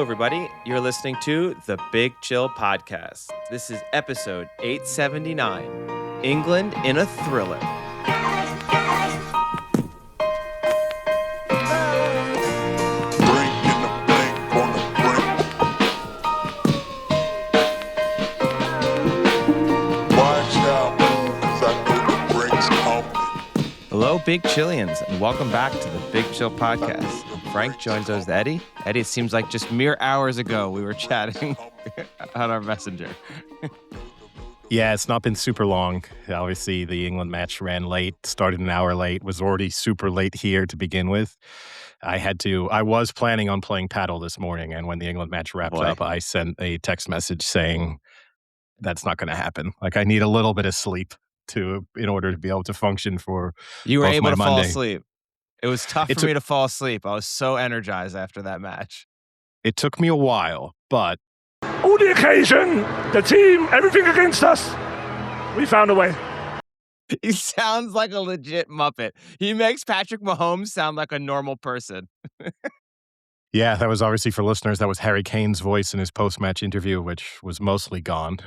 Hello, everybody. You're listening to the Big Chill Podcast. This is episode 879, England in a Thriller. Hello, Big Chillians, and welcome back to the Big Chill Podcast. Frank joins us, Eddie. Eddie, it seems like just mere hours ago we were chatting on our messenger. Yeah, it's not been super long. Obviously, the England match ran late, started an hour late, was already super late here to begin with. I was planning on playing paddle this morning, and when the England match wrapped up, I sent a text message saying that's not going to happen. Like, I need a little bit of sleep in order to be able to function for You were able to fall Monday. asleep. It was tough for me to fall asleep. I was so energized after that match. It took me a while, but all the occasion, the team, everything against us, we found a way. He sounds like a legit Muppet. He makes Patrick Mahomes sound like a normal person. Yeah, that was obviously for listeners. That was Harry Kane's voice in his post-match interview, which was mostly gone.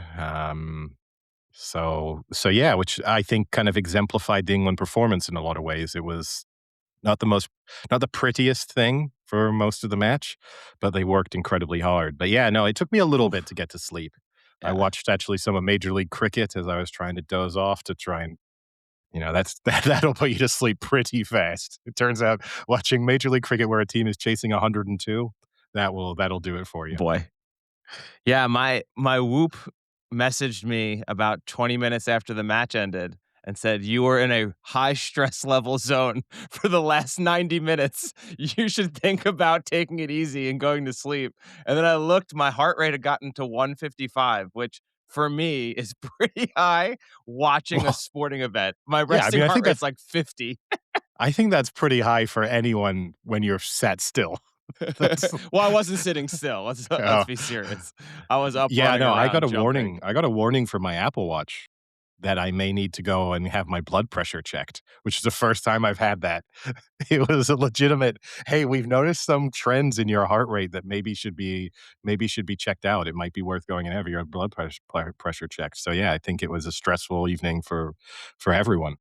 So yeah, which I think kind of exemplified the England performance in a lot of ways. It was not the prettiest thing for most of the match, but they worked incredibly hard. But yeah, no, it took me a little bit to get to sleep. Yeah. I watched actually some of Major League Cricket as I was trying to doze off to try and, that'll put you to sleep pretty fast. It turns out watching Major League Cricket where a team is chasing 102, that'll do it for you. Boy. Yeah, my Whoop messaged me about 20 minutes after the match ended and said, you were in a high stress level zone for the last 90 minutes. You should think about taking it easy and going to sleep. And then I looked, my heart rate had gotten to 155, which for me is pretty high watching a sporting event. My resting heart rate's like 50. I think that's pretty high for anyone when you're sat still. Well, I wasn't sitting still. Let's be serious. I was up. Yeah, no, I got a jumping. warning. I got a warning from my Apple Watch that I may need to go and have my blood pressure checked, which is the first time I've had that. It was a legitimate, hey, we've noticed some trends in your heart rate that maybe should be checked out. It might be worth going and having your blood pressure checked. So yeah, I think it was a stressful evening for everyone.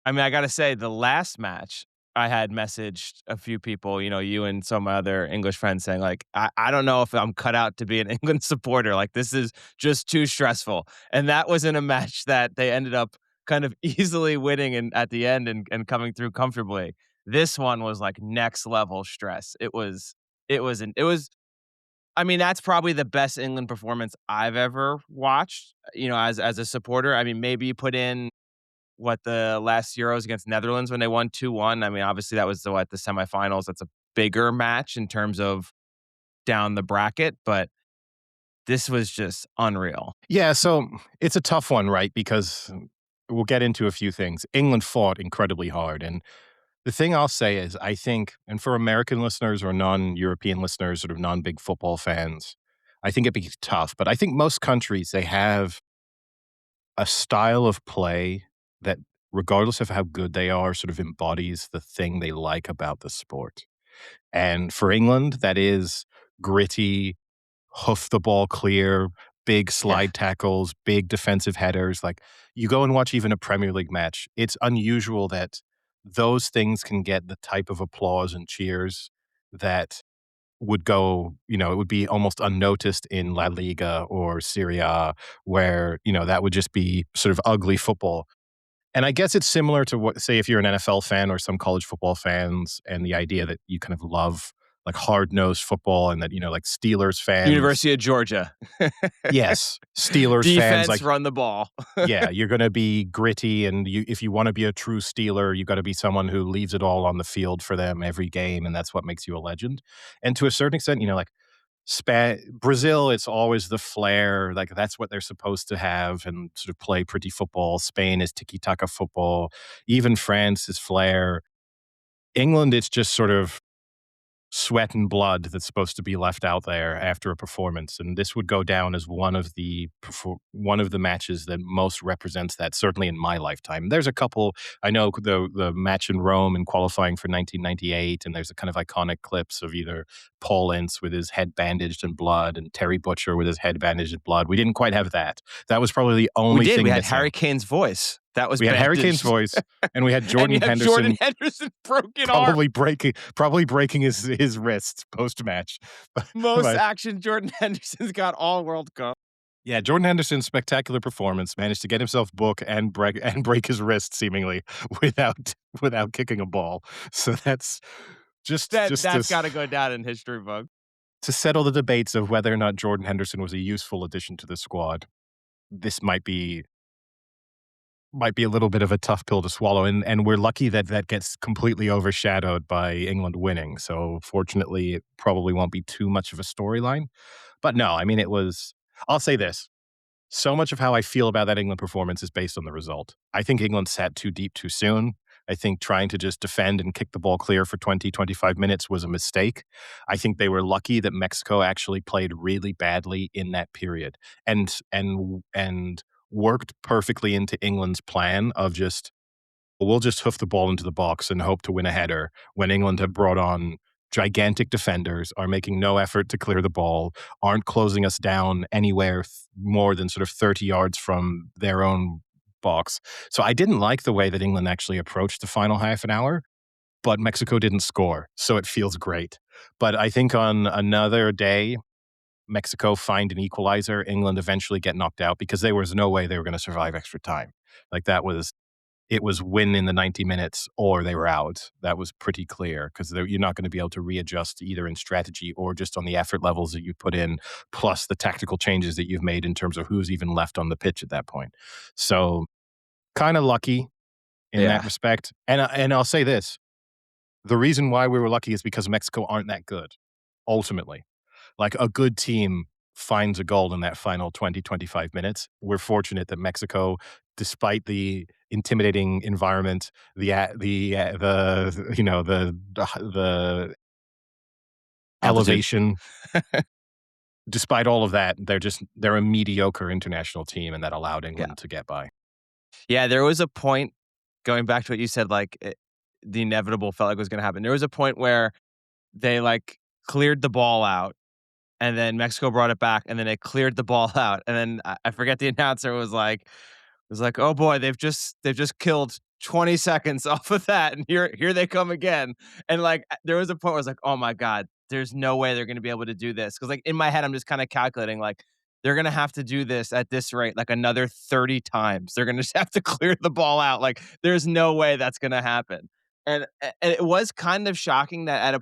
I mean, I got to say, the last match, I had messaged a few people, you and some other English friends saying, like, I don't know if I'm cut out to be an England supporter. Like, this is just too stressful. And that was in a match that they ended up kind of easily winning at the end and coming through comfortably. This one was like next level stress. I mean, that's probably the best England performance I've ever watched, as a supporter. I mean, maybe you put in the last Euros against Netherlands when they won 2-1. I mean, obviously that was the semifinals. That's a bigger match in terms of down the bracket, but this was just unreal. Yeah, so it's a tough one, right? Because we'll get into a few things. England fought incredibly hard. And the thing I'll say is, I think, and for American listeners or non-European listeners, sort of non-big football fans, I think it'd be tough. But I think most countries, they have a style of play that, regardless of how good they are, sort of embodies the thing they like about the sport. And for England, that is gritty, hoof the ball clear, big slide tackles, big defensive headers. Like, you go and watch even a Premier League match, it's unusual that those things can get the type of applause and cheers that would go, it would be almost unnoticed in La Liga or Serie A, where, that would just be sort of ugly football. And I guess it's similar to what, say, if you're an NFL fan or some college football fans, and the idea that you kind of love like hard-nosed football, and that, like Steelers fans. University of Georgia. Yes. Steelers Defense, fans. Like, run the ball. Yeah, you're going to be gritty, and if you want to be a true Steeler, you got to be someone who leaves it all on the field for them every game, and that's what makes you a legend. And to a certain extent, like, Brazil, it's always the flair, like that's what they're supposed to have and sort of play pretty football. Spain is tiki-taka football. Even France is flair. England, it's just sort of sweat and blood that's supposed to be left out there after a performance, and this would go down as one of the matches that most represents that. Certainly in my lifetime, there's a couple. I know the match in Rome in qualifying for 1998, and there's a kind of iconic clips of either Paul Ince with his head bandaged in blood and Terry Butcher with his head bandaged in blood. We didn't quite have that. That was probably the only We did. thing We had missing. Harry Kane's voice. That was We had Harry bandaged. Kane's voice, and we had And Jordan you have Henderson. Jordan Henderson broken arm. Probably breaking his wrist post match. Most action Jordan Henderson's got all World Cup. Yeah, Jordan Henderson's spectacular performance managed to get himself booked and break his wrist seemingly without kicking a ball. So that's that's got to go down in history book. To settle the debates of whether or not Jordan Henderson was a useful addition to the squad. This might be a little bit of a tough pill to swallow, and we're lucky that gets completely overshadowed by England winning. So fortunately, it probably won't be too much of a storyline. But no, I mean, I'll say this. So much of how I feel about that England performance is based on the result. I think England sat too deep too soon. I think trying to just defend and kick the ball clear for 20, 25 minutes was a mistake. I think they were lucky that Mexico actually played really badly in that period and worked perfectly into England's plan of we'll just hoof the ball into the box and hope to win a header when England have brought on gigantic defenders, are making no effort to clear the ball, aren't closing us down anywhere more than sort of 30 yards from their own box. So I didn't like the way that England actually approached the final half an hour, but Mexico didn't score, so it feels great. But I think on another day, Mexico find an equalizer, England eventually get knocked out because there was no way they were going to survive extra time. Like it was win in the 90 minutes or they were out. That was pretty clear because you're not going to be able to readjust either in strategy or just on the effort levels that you put in, plus the tactical changes that you've made in terms of who's even left on the pitch at that point. So kind of lucky in that respect. And I'll say this. The reason why we were lucky is because Mexico aren't that good, ultimately. Like a good team finds a goal in that final 20, 25 minutes. We're fortunate that Mexico, despite the intimidating environment, the elevation, despite all of that, they're a mediocre international team, and that allowed England to get by. Yeah, there was a point, going back to what you said, like the inevitable felt like was going to happen. There was a point where they cleared the ball out, and then Mexico brought it back, and then they cleared the ball out, and then I forget, the announcer was like, "Oh boy, they've just killed 20 seconds off of that, and here they come again." And there was a point where I was like, "Oh my God, there's no way they're going to be able to do this." Because in my head, I'm just kind of calculating they're going to have to do this at this rate another 30 times. They're going to just have to clear the ball out. There's no way that's going to happen. And it was kind of shocking that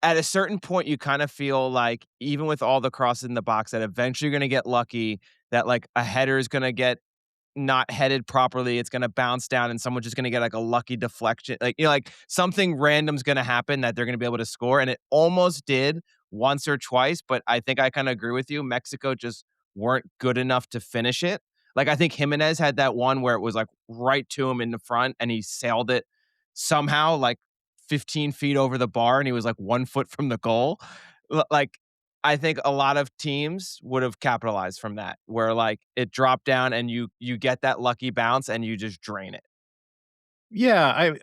at a certain point, you kind of feel even with all the crosses in the box, that eventually you're going to get lucky that a header is going to get not headed properly. It's going to bounce down and someone's just going to get a lucky deflection. Something random's going to happen that they're going to be able to score. And it almost did once or twice, but I think I kind of agree with you. Mexico just weren't good enough to finish it. I think Jimenez had that one where it was right to him in the front and he sailed it somehow 15 feet over the bar and he was 1 foot from the goal. I think a lot of teams would have capitalized from that, where it dropped down and you get that lucky bounce and you just drain it. Yeah,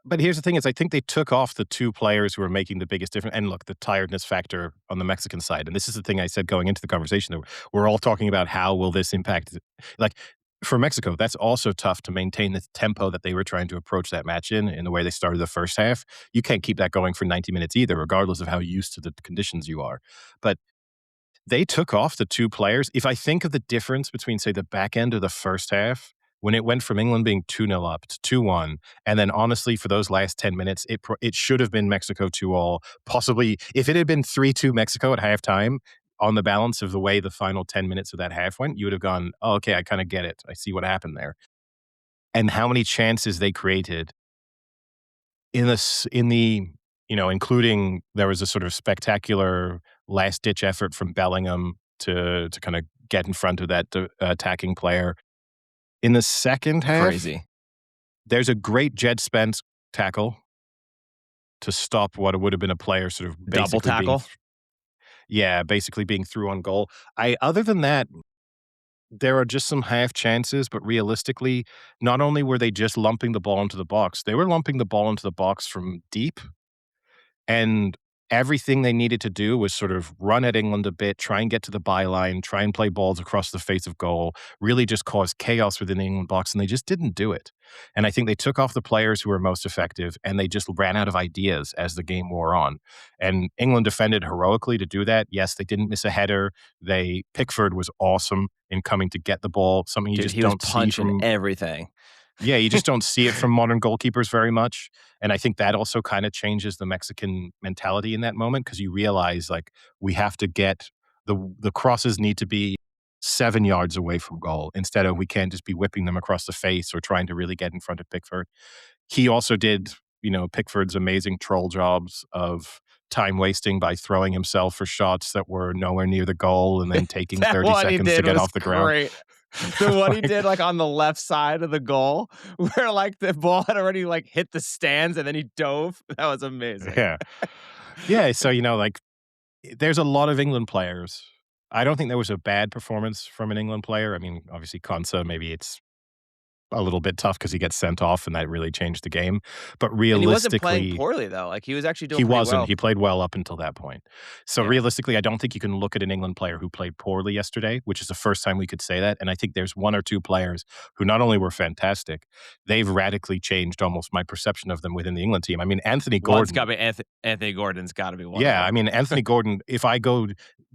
but here's the thing is I think they took off the two players who were making the biggest difference. And look, the tiredness factor on the Mexican side. And this is the thing I said going into the conversation, that we're all talking about how will this impact. For Mexico, that's also tough to maintain the tempo that they were trying to approach that match in the way they started the first half. You can't keep that going for 90 minutes either, regardless of how used to the conditions you are. But they took off the two players. If I think of the difference between, say, the back end of the first half, when it went from England being 2-0 up to 2-1, and then honestly, for those last 10 minutes, it should have been Mexico 2-all. Possibly, if it had been 3-2 Mexico at halftime, on the balance of the way the final 10 minutes of that half went, you would have gone, oh, okay, I kind of get it. I see what happened there. And how many chances they created including there was a sort of spectacular last-ditch effort from Bellingham to kind of get in front of that attacking player. In the second half, Crazy. There's a great Jed Spence tackle to stop what would have been a player sort of Double basically tackle. basically being through on goal. Other than that, there are just some half chances, but realistically, not only were they just lumping the ball into the box, they were lumping the ball into the box from deep. And everything they needed to do was sort of run at England a bit, try and get to the byline, try and play balls across the face of goal, really just cause chaos within the England box, and they just didn't do it. And I think they took off the players who were most effective, and they just ran out of ideas as the game wore on. And England defended heroically to do that. Yes, they didn't miss a header. Pickford was awesome in coming to get the ball, something you Dude, just he was don't see punching from everything. yeah, you just don't see it from modern goalkeepers very much. And I think that also kind of changes the Mexican mentality in that moment because you realize like we have to get the crosses need to be 7 yards away from goal instead of we can't just be whipping them across the face or trying to really get in front of Pickford. He also did, Pickford's amazing troll jobs of time wasting by throwing himself for shots that were nowhere near the goal and then taking That 30 one he seconds to did get was off the ground. great. The one he Like, did like on the left side of the goal where like the ball had already like hit the stands and then he dove. That was amazing. yeah. Yeah, so like there's a lot of England players. I don't think there was a bad performance from an England player. I mean, obviously Konsa, maybe it's a little bit tough because he gets sent off and that really changed the game. But And he wasn't playing realistically, poorly though. Like he was actually doing he pretty wasn't. well. He played well up until that point. So Yeah. realistically, I don't think you can look at an England player who played poorly yesterday, which is the first time we could say that. And I think there's one or two players who not only were fantastic, they've radically changed almost my perception of them within the England team. I mean, Anthony One's Gordon. got to be Anthony Gordon's got to be one of Yeah, them. I mean, Anthony Gordon, if I go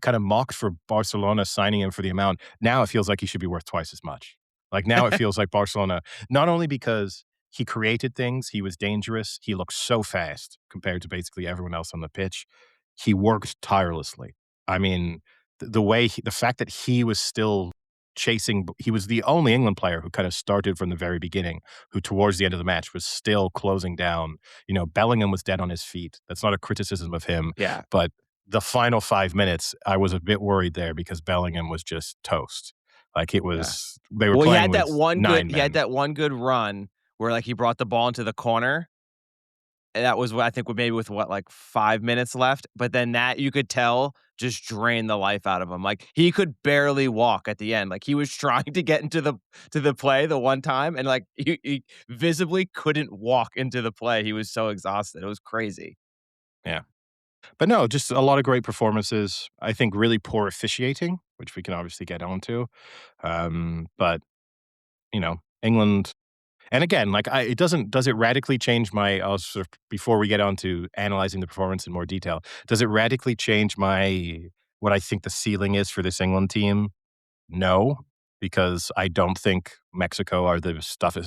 kind of mocked for Barcelona signing him for the amount, now it feels like he should be worth twice as much. Like now it feels like Barcelona, not only because he created things, he was dangerous, he looked so fast compared to basically everyone else on the pitch. He worked tirelessly. I mean, the fact that he was still chasing, he was the only England player who kind of started from the very beginning, who towards the end of the match was still closing down. Bellingham was dead on his feet. That's not a criticism of him, Yeah. but the final 5 minutes, I was a bit worried there because Bellingham was just toast. Like it was, they were Well, playing with nine he had men. that one good run where like he brought the ball into the corner. And that was what I think maybe with like 5 minutes left. But then that you could tell just drained the life out of him. Like he could barely walk at the end. Like he was trying to get into the play the one time, and like he visibly couldn't walk into the play. He was so exhausted. It was crazy. Yeah. But no, just a lot of great performances. I think really poor officiating, which we can obviously get onto. But, England. And again, like does it radically change before we get on to analyzing the performance in more detail, does it radically change what I think the ceiling is for this England team? No, because I don't think Mexico are the stuff.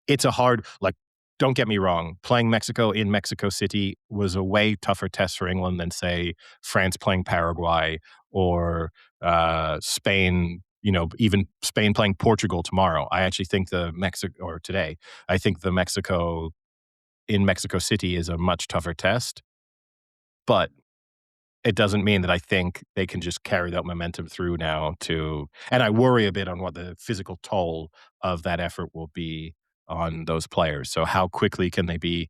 It's a hard, like, don't get me wrong, playing Mexico in Mexico City was a way tougher test for England than, say, France playing Paraguay or Spain, even Spain playing Portugal tomorrow. I actually think today, I think the Mexico in Mexico City is a much tougher test. But it doesn't mean that I think they can just carry that momentum through now and I worry a bit on what the physical toll of that effort will be on those players. So how quickly can they be,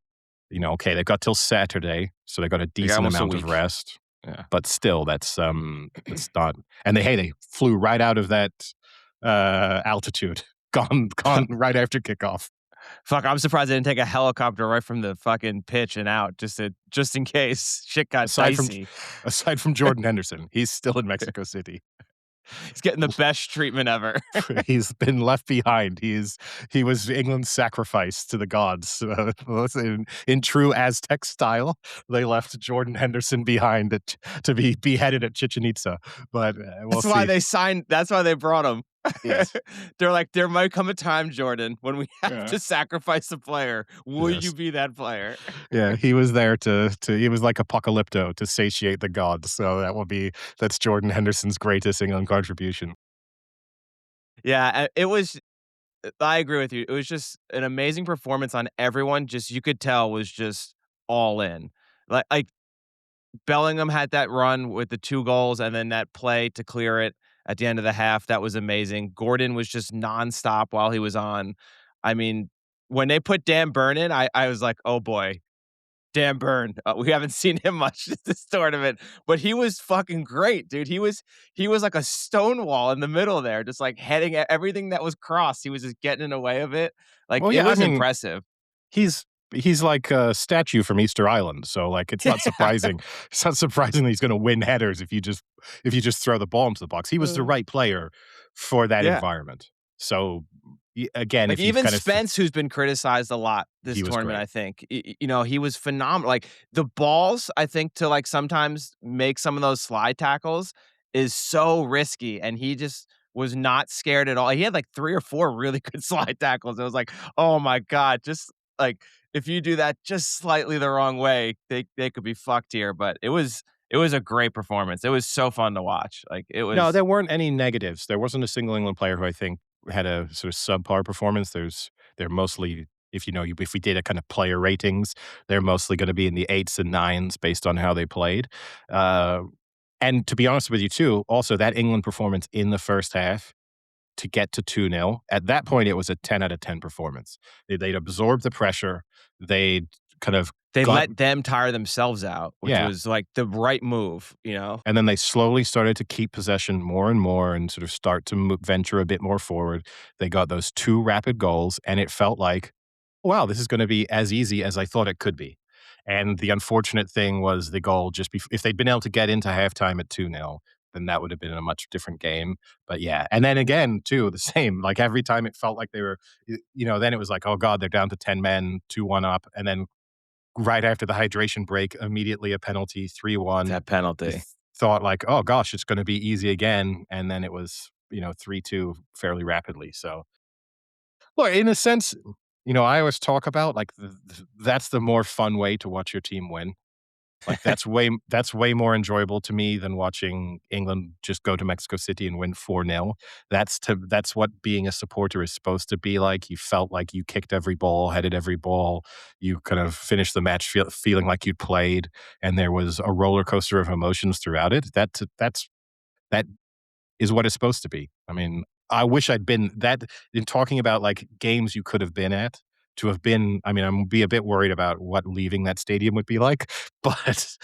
okay, they've got till Saturday, so they've got a decent almost a amount of week. rest. Yeah. But still, that's not, and they flew right out of that altitude, gone right after kickoff. Fuck, I'm surprised they didn't take a helicopter right from the fucking pitch and out just in case shit got dicey. Aside from Jordan Henderson, he's still in Mexico City. He's getting the best treatment ever. He's been left behind. He was England's sacrifice to the gods. In true Aztec style, they left Jordan Henderson behind to be beheaded at Chichen Itza. But we'll see. That's why they brought him. Yes. They're like, there might come a time, Jordan, when we have to sacrifice a player. Will you be that player? Yeah, he was there he was like Apocalypto to satiate the gods. So that's Jordan Henderson's greatest England contribution. Yeah, I agree with you. It was just an amazing performance on everyone. Just you could tell was just all in. Like Bellingham had that run with the 2 goals and then that play to clear it at the end of the half. That was amazing. Gordon was just nonstop while he was on. I mean, when they put Dan Burn in, I was like, oh boy. Dan Burn. We haven't seen him much this tournament, but he was fucking great, dude. He was like a stone wall in the middle there, just like heading at everything that was crossed. He was just getting in the way of it. Like Well, it yeah, I was mean, impressive. he's he's like a statue from Easter Island, so like it's not surprising. It's not surprising that he's going to win headers if you just throw the ball into the box. He was the Uh, right player for that yeah. environment. So again, Like if you even kind of Spence, who's been criticized a lot this he was tournament, great. I think, he was phenomenal. Like the balls, I think, to like sometimes make some of those slide tackles is so risky, and he just was not scared at all. He had like 3 or 4 really good slide tackles. It was like, oh my god, just like if you do that just slightly the wrong way, they could be fucked here. But it was a great performance. It was so fun to watch. Like it No, was there weren't any negatives. There wasn't a single England player who I think had a sort of subpar performance. They're mostly if we did a kind of player ratings, they're mostly going to be in the 8s and 9s based on how they played. Uh, and to be honest with you too, also that England performance in the first half to get to 2-0, at that point it was a 10 out of 10 performance. They'd absorbed the pressure. They'd kind of they got let them tire themselves out, which yeah. was like the right move. And then they slowly started to keep possession more and more and sort of start to venture a bit more forward. They got those 2 rapid goals, and it felt like, wow, this is going to be as easy as I thought it could be. And the unfortunate thing was the goal if they'd been able to get into halftime at 2-0, then that would have been a much different game. But yeah. And then again, too, the same. Like every time it felt like they were, then it was like, oh God, they're down to 10 men, 2-1 up. And then right after the hydration break, immediately a penalty, 3-1. That You penalty. thought like, oh gosh, it's going to be easy again. And then it was, 3-2 fairly rapidly. So, well, in a sense, I always talk about like that's the more fun way to watch your team win. Like that's way more enjoyable to me than watching England just go to Mexico City and win 4-0. That's what being a supporter is supposed to be like. You felt like you kicked every ball, headed every ball. You kind of finished the match feeling like you'd played, and there was a roller coaster of emotions throughout it. That is what it's supposed to be. I mean, I wish I'd been that in talking about like games you could have been at. To have been, I mean, I'm be a bit worried about what leaving that stadium would be like, but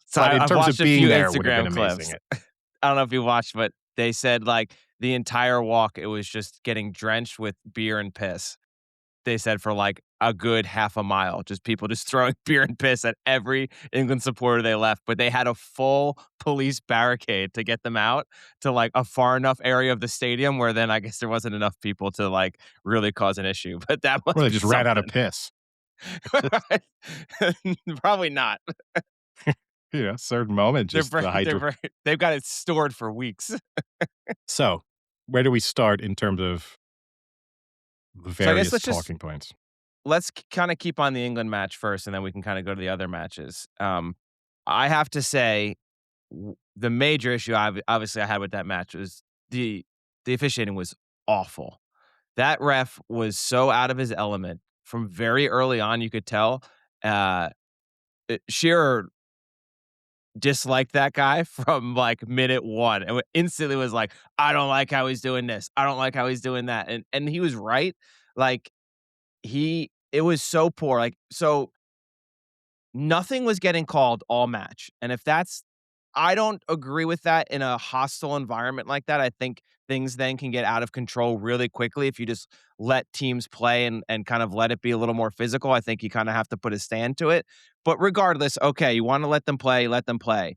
So but in I've terms of watched a being few there would have been Instagram amazing. clips. I don't know if you watched, but they said like the entire walk, it was just getting drenched with beer and piss. They said for like a good half a mile, just people just throwing beer and piss at every England supporter they left. But they had a full police barricade to get them out to like a far enough area of the stadium where then I guess there wasn't enough people to like really cause an issue. But that Well, must they be just ran out of something. piss. Probably not. Certain moment, They're just very, the they're hydro. very, they've got it stored for weeks. So, where do we start in terms of the So I guess various let's just talking points? let's kind of keep on the England match first, and then we can kind of go to the other matches. I have to say, the major issue obviously I had with that match was the officiating was awful. That ref was so out of his element from very early on. You could tell. Uh, Shearer disliked that guy from like minute one, and instantly was like, "I don't like how he's doing this. I don't like how he's doing that," and he was right. Like it was so poor. Like so nothing was getting called all match. And if that's I don't agree with that in a hostile environment like that. I think things then can get out of control really quickly if you just let teams play and kind of let it be a little more physical. I think you kind of have to put a stand to it. But regardless, okay, you want to let them play, let them play.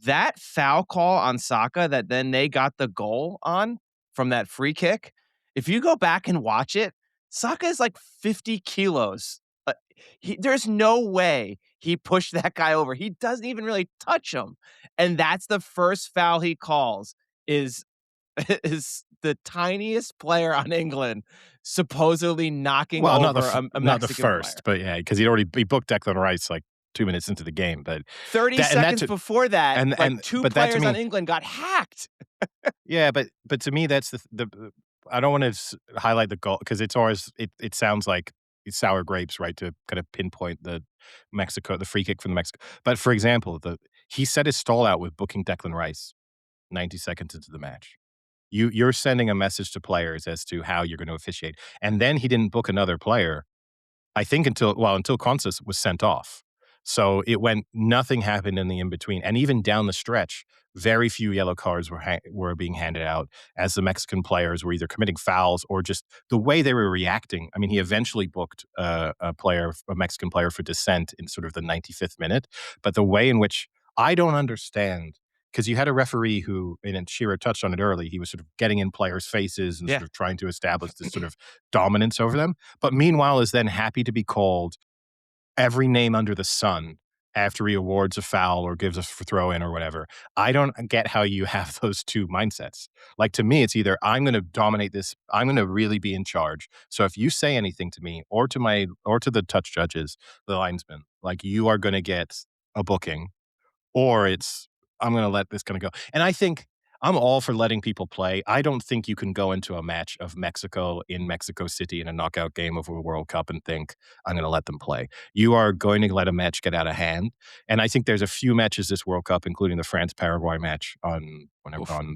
That foul call on Saka that then they got the goal on from that free kick, if you go back and watch it, Saka is like 50 kilos. There's no way he pushed that guy over. He doesn't even really touch him. And that's the first foul he calls is is the tiniest player on England supposedly knocking Well, over a not the Mexican first, player. but yeah, because he booked Declan Rice like 2 minutes into the game. But 30 that and seconds that's before that, like and two but that to players on me, England got hacked. yeah, but to me that's the I don't want to highlight the goal because it's always it sounds like it's sour grapes, right? To kind of pinpoint the free kick from Mexico. But for example, he set his stall out with booking Declan Rice 90 seconds into the match. You're sending a message to players as to how you're going to officiate, and then he didn't book another player I think until Consis was sent off. So nothing happened in the in-between. And even down the stretch, very few yellow cards were being handed out as the Mexican players were either committing fouls or just the way they were reacting. I mean, he eventually booked a Mexican player for dissent in sort of the 95th minute. But the way in which I don't understand, because you had a referee who, and Shearer touched on it early, he was sort of getting in players' faces and Yeah. sort of trying to establish this sort of dominance over them. But meanwhile is then happy to be called every name under the sun after he awards a foul or gives a throw in or whatever. I don't get how you have those two mindsets. Like, to me, it's either I'm going to dominate this, I'm going to really be in charge. So if you say anything to me or to the touch judges, the linesmen, like, you are going to get a booking, or it's I'm going to let this kind of go. And I think I'm all for letting people play. I don't think you can go into a match of Mexico in Mexico City in a knockout game of a World Cup and think, I'm going to let them play. You are going to let a match get out of hand. And I think there's a few matches this World Cup, including the France-Paraguay match on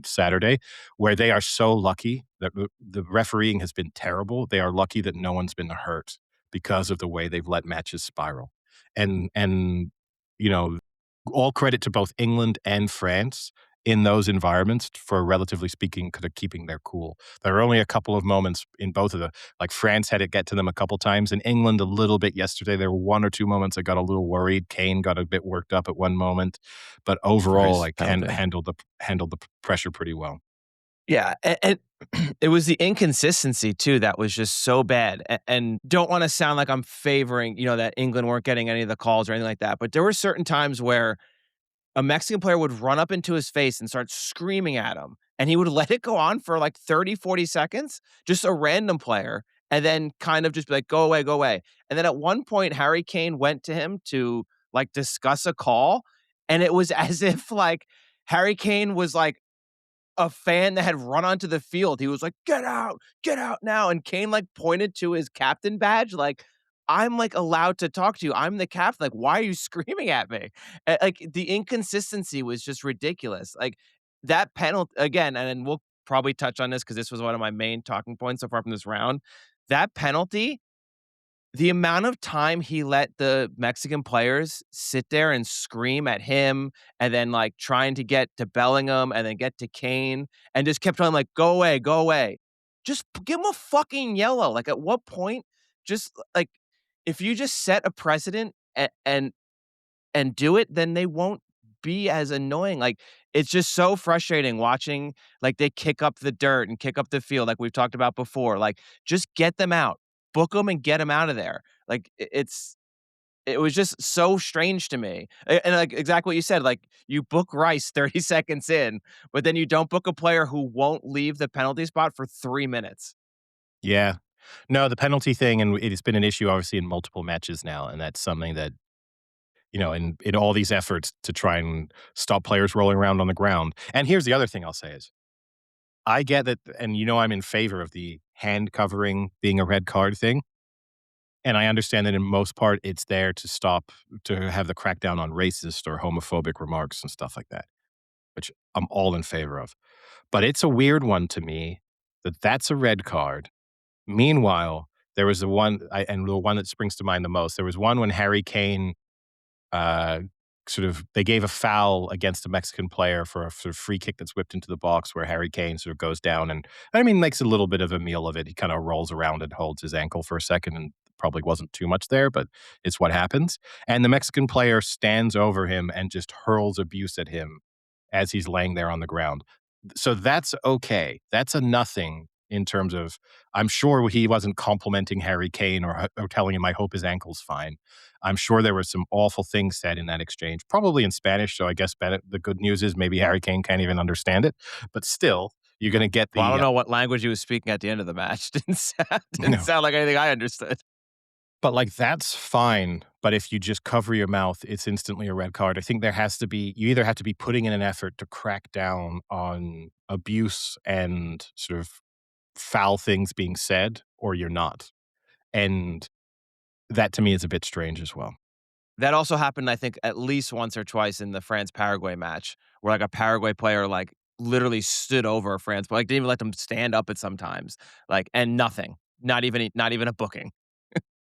Saturday, where they are so lucky that the refereeing has been terrible. They are lucky that no one's been hurt because of the way they've let matches spiral. And you know, all credit to both England and France in those environments for, relatively speaking, kind of keeping their cool. There are only a couple of moments in both of like, France had it get to them a couple times, and England a little bit yesterday. There were one or two moments I got a little worried. Kane got a bit worked up at one moment, but overall, like, handled the pressure pretty well. Yeah, and it was the inconsistency too that was just so bad. And don't want to sound like I'm favoring, that England weren't getting any of the calls or anything like that, but there were certain times where a Mexican player would run up into his face and start screaming at him, and he would let it go on for like 30, 40 seconds, just a random player, and then kind of just be like, go away, go away. And then at one point, Harry Kane went to him to like discuss a call, and it was as if like Harry Kane was like a fan that had run onto the field. He was like, get out now. And Kane like pointed to his captain badge, like, I'm like allowed to talk to you. I'm the captain. Like, why are you screaming at me? Like, the inconsistency was just ridiculous. Like, that penalty again, and we'll probably touch on this because this was one of my main talking points so far from this round. That penalty, the amount of time he let the Mexican players sit there and scream at him, and then, like, trying to get to Bellingham and then get to Kane, and just kept telling him, like, "Go away, go away." Just give him a fucking yellow. Like, at what point, just, like, if you just set a precedent and do it, then they won't be as annoying. Like, it's just so frustrating watching, like, they kick up the dirt and kick up the field like we've talked about before. Like, just get them out. Book them and get them out of there. Like, it was just so strange to me. And, like, exactly what you said, like, you book Rice 30 seconds in, but then you don't book a player who won't leave the penalty spot for 3 minutes. Yeah. No, the penalty thing, and it has been an issue, obviously, in multiple matches now, and that's something that, in all these efforts to try and stop players rolling around on the ground. And here's the other thing I'll say is, I get that, and I'm in favor of the hand covering being a red card thing. And I understand that in most part, it's there to have the crackdown on racist or homophobic remarks and stuff like that, which I'm all in favor of. But it's a weird one to me that that's a red card. Meanwhile, there was and the one that springs to mind the most, there was one when Harry Kane, uh, they gave a foul against a Mexican player for a sort of free kick that's whipped into the box, where Harry Kane sort of goes down and, makes a little bit of a meal of it. He kind of rolls around and holds his ankle for a second, and probably wasn't too much there, but it's what happens. And the Mexican player stands over him and just hurls abuse at him as he's laying there on the ground. So that's okay. That's a nothing in terms of, I'm sure he wasn't complimenting Harry Kane or telling him, I hope his ankle's fine. I'm sure there were some awful things said in that exchange, probably in Spanish. So I guess the good news is maybe Harry Kane can't even understand it. But still, you're going to get the... Well, I don't know what language he was speaking at the end of the match. Didn't sound like anything I understood. But, like, that's fine. But if you just cover your mouth, it's instantly a red card. I think you either have to be putting in an effort to crack down on abuse and sort of foul things being said, or you're not. And that to me is a bit strange as well. That also happened, I think, at least once or twice in the France-Paraguay match, where, like, a Paraguay player, like, literally stood over France, but, like, didn't even let them stand up at sometimes, like, and nothing. Not even a booking.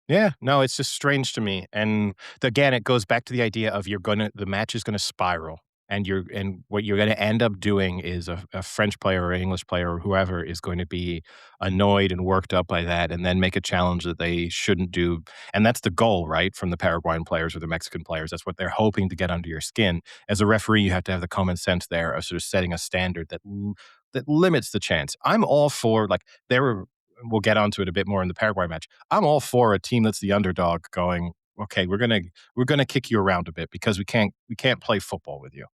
Yeah, no, it's just strange to me. And again, it goes back to the idea of the match is gonna spiral. And what you're gonna end up doing is a French player or English player or whoever is going to be annoyed and worked up by that and then make a challenge that they shouldn't do. And that's the goal, right? From the Paraguayan players or the Mexican players. That's what they're hoping to get under your skin. As a referee, you have to have the common sense there of sort of setting a standard that limits the chance. I'm all for like there were we'll get onto it a bit more in the Paraguay match. I'm all for a team that's the underdog going, okay, we're gonna kick you around a bit because we can't play football with you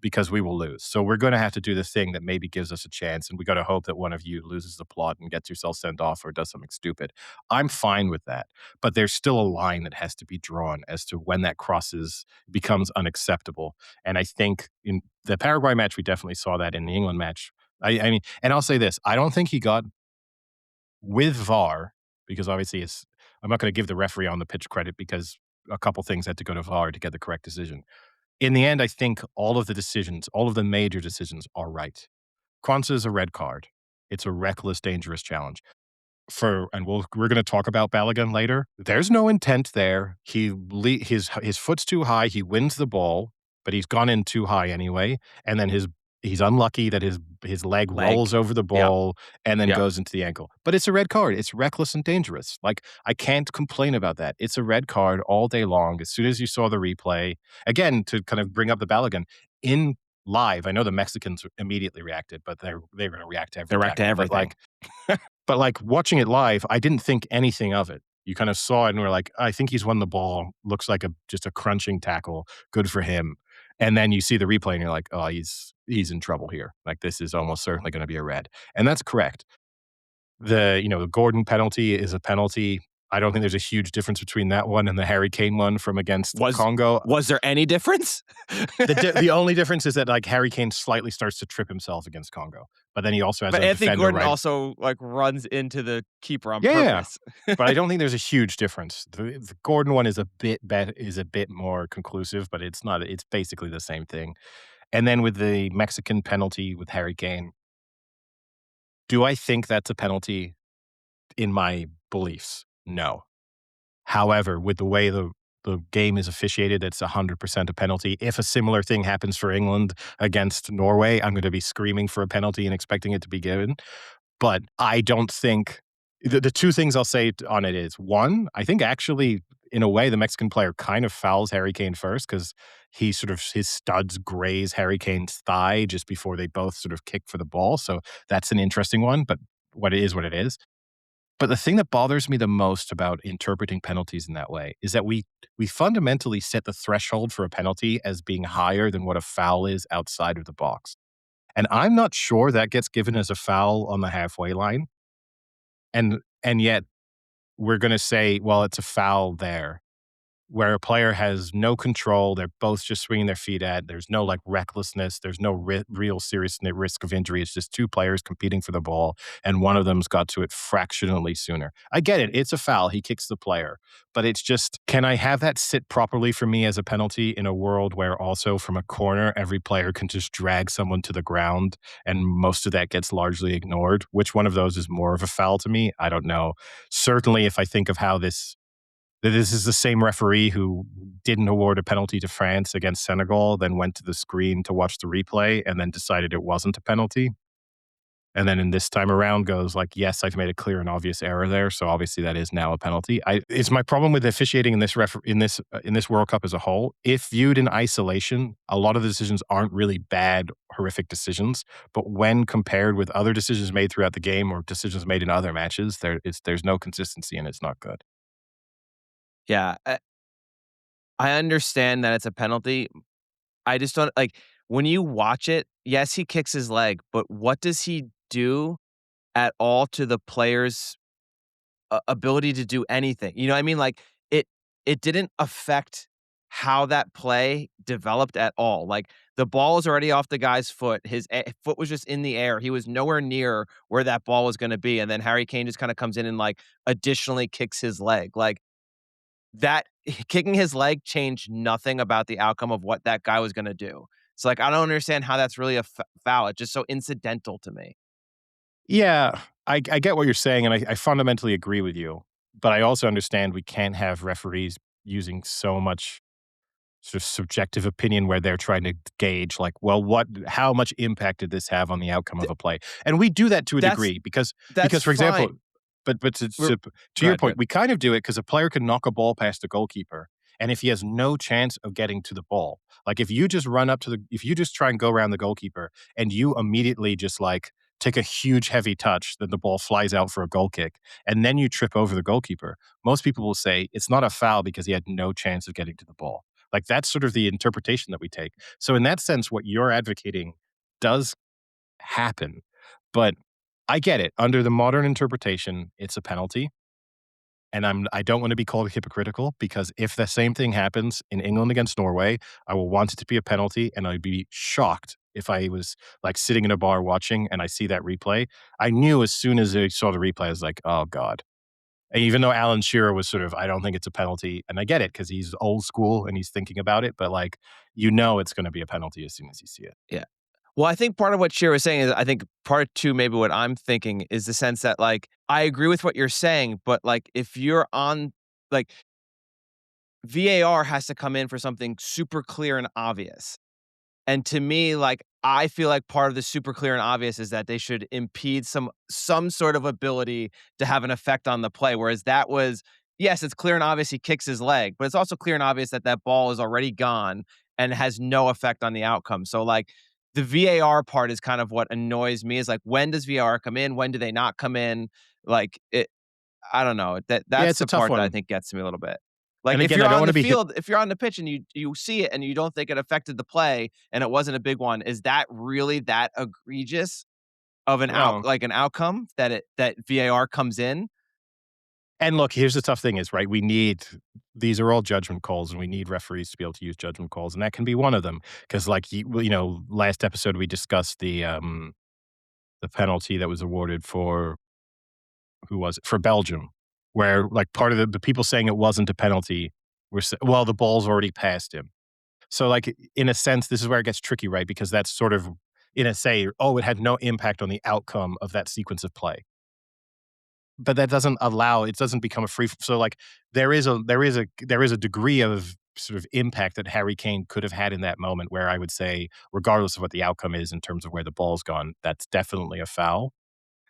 because we will lose. So we're gonna have to do the thing that maybe gives us a chance, and we gotta hope that one of you loses the plot and gets yourself sent off or does something stupid. I'm fine with that. But there's still a line that has to be drawn as to when that crosses becomes unacceptable. And I think in the Paraguay match, we definitely saw that in the England match. I mean, and I'll say this: I don't think he got with VAR, because obviously I'm not going to give the referee on the pitch credit because a couple things had to go to VAR to get the correct decision. In the end, I think all of the decisions, all of the major decisions are right. Kwanzaa is a red card. It's a reckless, dangerous challenge. And we're going to talk about Balogun later. There's no intent there. His foot's too high. He wins the ball, but he's gone in too high anyway. And then he's unlucky that his leg rolls over the Yeah. ball and then Yeah. goes into the ankle. But it's a red card. It's reckless and dangerous. Like, I can't complain about that. It's a red card all day long. As soon as you saw the replay, again, to kind of bring up the Balogun in live, I know the Mexicans immediately reacted, but they're going to react to every They react to tackle. everything. But like watching it live, I didn't think anything of it. You kind of saw it and were like, I think he's won the ball. Looks like just a crunching tackle. Good for him. And then you see the replay and you're like, oh, he's in trouble here. Like, this is almost certainly going to be a red. And that's correct. The Gordon penalty is a penalty. I don't think there's a huge difference between that one and the Harry Kane one from against Congo. Was there any difference? The only difference is that like Harry Kane slightly starts to trip himself against Congo, but then he also has But a Anthony defender, Gordon right? also like runs into the keeper on Yeah, purpose. but I don't think there's a huge difference. The Gordon one is a bit more conclusive, but it's not. It's basically the same thing. And then with the Mexican penalty with Harry Kane, do I think that's a penalty in my beliefs? No. However, with the way the game is officiated, it's 100% a penalty. If a similar thing happens for England against Norway, I'm going to be screaming for a penalty and expecting it to be given. But I don't think the two things I'll say on it is, one, I think actually, in a way, the Mexican player kind of fouls Harry Kane first because his studs graze Harry Kane's thigh just before they both sort of kick for the ball. So that's an interesting one, but what it is. But the thing that bothers me the most about interpreting penalties in that way is that we fundamentally set the threshold for a penalty as being higher than what a foul is outside of the box. And I'm not sure that gets given as a foul on the halfway line. And yet we're going to say, well, it's a foul there, where a player has no control. They're both just swinging their feet at. There's no like recklessness. There's no real serious risk of injury. It's just two players competing for the ball, and one of them's got to it fractionally sooner. I get it. It's a foul. He kicks the player. But it's just, can I have that sit properly for me as a penalty in a world where also from a corner, every player can just drag someone to the ground and most of that gets largely ignored? Which one of those is more of a foul to me? I don't know. Certainly, if I think of how this is the same referee who didn't award a penalty to France against Senegal, then went to the screen to watch the replay and then decided it wasn't a penalty. And then in this time around goes like, yes, I've made a clear and obvious error there. So obviously that is now a penalty. It's my problem with officiating in this World Cup as a whole. If viewed in isolation, a lot of the decisions aren't really bad, horrific decisions. But when compared with other decisions made throughout the game or decisions made in other matches, there's no consistency and it's not good. Yeah, I understand that it's a penalty. I just don't like when you watch it. Yes, he kicks his leg, but what does he do at all to the player's ability to do anything? You know what I mean? Like it didn't affect how that play developed at all. Like the ball was already off the guy's foot. His foot was just in the air. He was nowhere near where that ball was going to be. And then Harry Kane just kind of comes in and like additionally kicks his leg. Like that kicking his leg changed nothing about the outcome of what that guy was going to do. So like I don't understand how that's really a foul. It's just so incidental to me. Yeah, I get what you're saying, and I fundamentally agree with you. but I also understand we can't have referees using so much sort of subjective opinion where they're trying to gauge like, well, how much impact did this have on the outcome of Th a play? And we do that to a that's degree because that's for example, fine. but We're to Go your ahead, go point, ahead. we kind of do it because a player can knock a ball past the goalkeeper, and if he has no chance of getting to the ball, like if you just try and go around the goalkeeper and you immediately just like take a huge heavy touch, then the ball flies out for a goal kick, and then you trip over the goalkeeper. Most people will say it's not a foul because he had no chance of getting to the ball. Like that's sort of the interpretation that we take. So in that sense, what you're advocating does happen, but I get it. Under the modern interpretation, it's a penalty. And I don't want to be called hypocritical because if the same thing happens in England against Norway, I will want it to be a penalty, and I'd be shocked if I was like sitting in a bar watching and I see that replay. I knew as soon as I saw the replay, I was like, oh God. And even though Alan Shearer was sort of, I don't think it's a penalty, and I get it because he's old school and he's thinking about it, but like, it's going to be a penalty as soon as you see it. Yeah. Well, I think part of what Shearer was saying is I think part two, maybe what I'm thinking is the sense that, like, I agree with what you're saying, but, like, if you're on like, VAR has to come in for something super clear and obvious. And to me, like, I feel like part of the super clear and obvious is that they should impede some sort of ability to have an effect on the play. Whereas that was, yes, it's clear and obvious he kicks his leg, but it's also clear and obvious that that ball is already gone and has no effect on the outcome. So like the VAR part is kind of what annoys me is like, when does VAR come in? When do they not come in? Like it, I don't know. Yeah, That's it's a the tough part that I one. think gets to me a little bit. Like And if again, you're I don't on want the to be field, if you're on the pitch and you see it and you don't think it affected the play and it wasn't a big one, is that really that egregious of well. an outcome that VAR comes in? And look, here's the tough thing is, right, these are all judgment calls, and we need referees to be able to use judgment calls, and that can be one of them. Because like, last episode we discussed the penalty that was awarded for who was it? For Belgium, where like part of the people saying it wasn't a penalty well, the ball's already passed him. So like in a sense, this is where it gets tricky, right? Because that's sort of in a say, oh, it had no impact on the outcome of that sequence of play. But that doesn't become a free. So like there is a degree of sort of impact that Harry Kane could have had in that moment where I would say, regardless of what the outcome is in terms of where the ball's gone, that's definitely a foul.